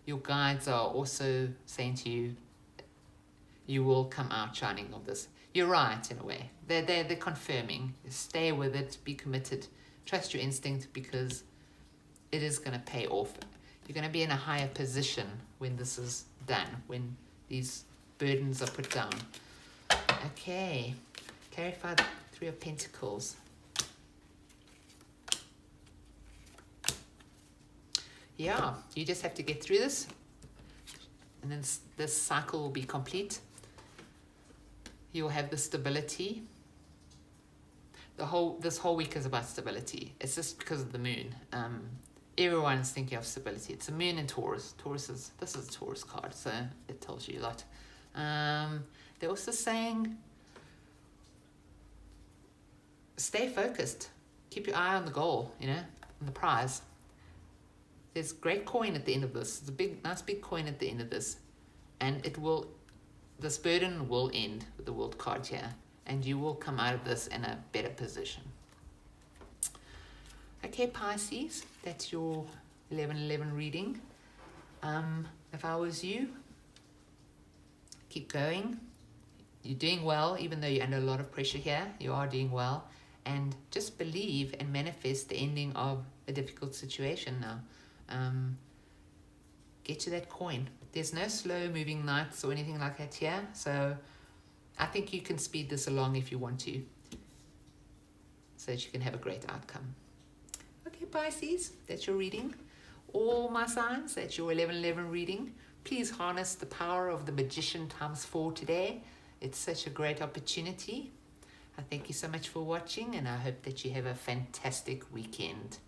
your guides are also saying to you, you will come out shining of this. You're right in a way. They're confirming. Stay with it. Be committed. Trust your instinct, because it is going to pay off. You're going to be in a higher position when this is done, when these burdens are put down. Okay. Clarify the Three of Pentacles. Yeah, you just have to get through this, and then this cycle will be complete. You'll have the stability. This whole week is about stability. It's just because of the moon. Everyone's thinking of stability. It's a moon in Taurus. This is a Taurus card, so it tells you a lot. They're also saying, stay focused. Keep your eye on the goal, you know, on the prize. There's great coin at the end of this. It's a nice big coin at the end of this. And this burden will end with the World card here. And you will come out of this in a better position. Okay, Pisces, that's your 11/11 reading. If I was you, keep going. You're doing well, even though you're under a lot of pressure here. You are doing well. And just believe and manifest the ending of a difficult situation now. Get to that coin. There's no slow moving nights or anything like that here, so I think you can speed this along if you want to, so that you can have a great outcome. Okay, Pisces, that's your reading. All my signs, that's your 11/11 reading. Please harness the power of the Magician ×4 today. It's such a great opportunity. I thank you so much for watching, and I hope that you have a fantastic weekend.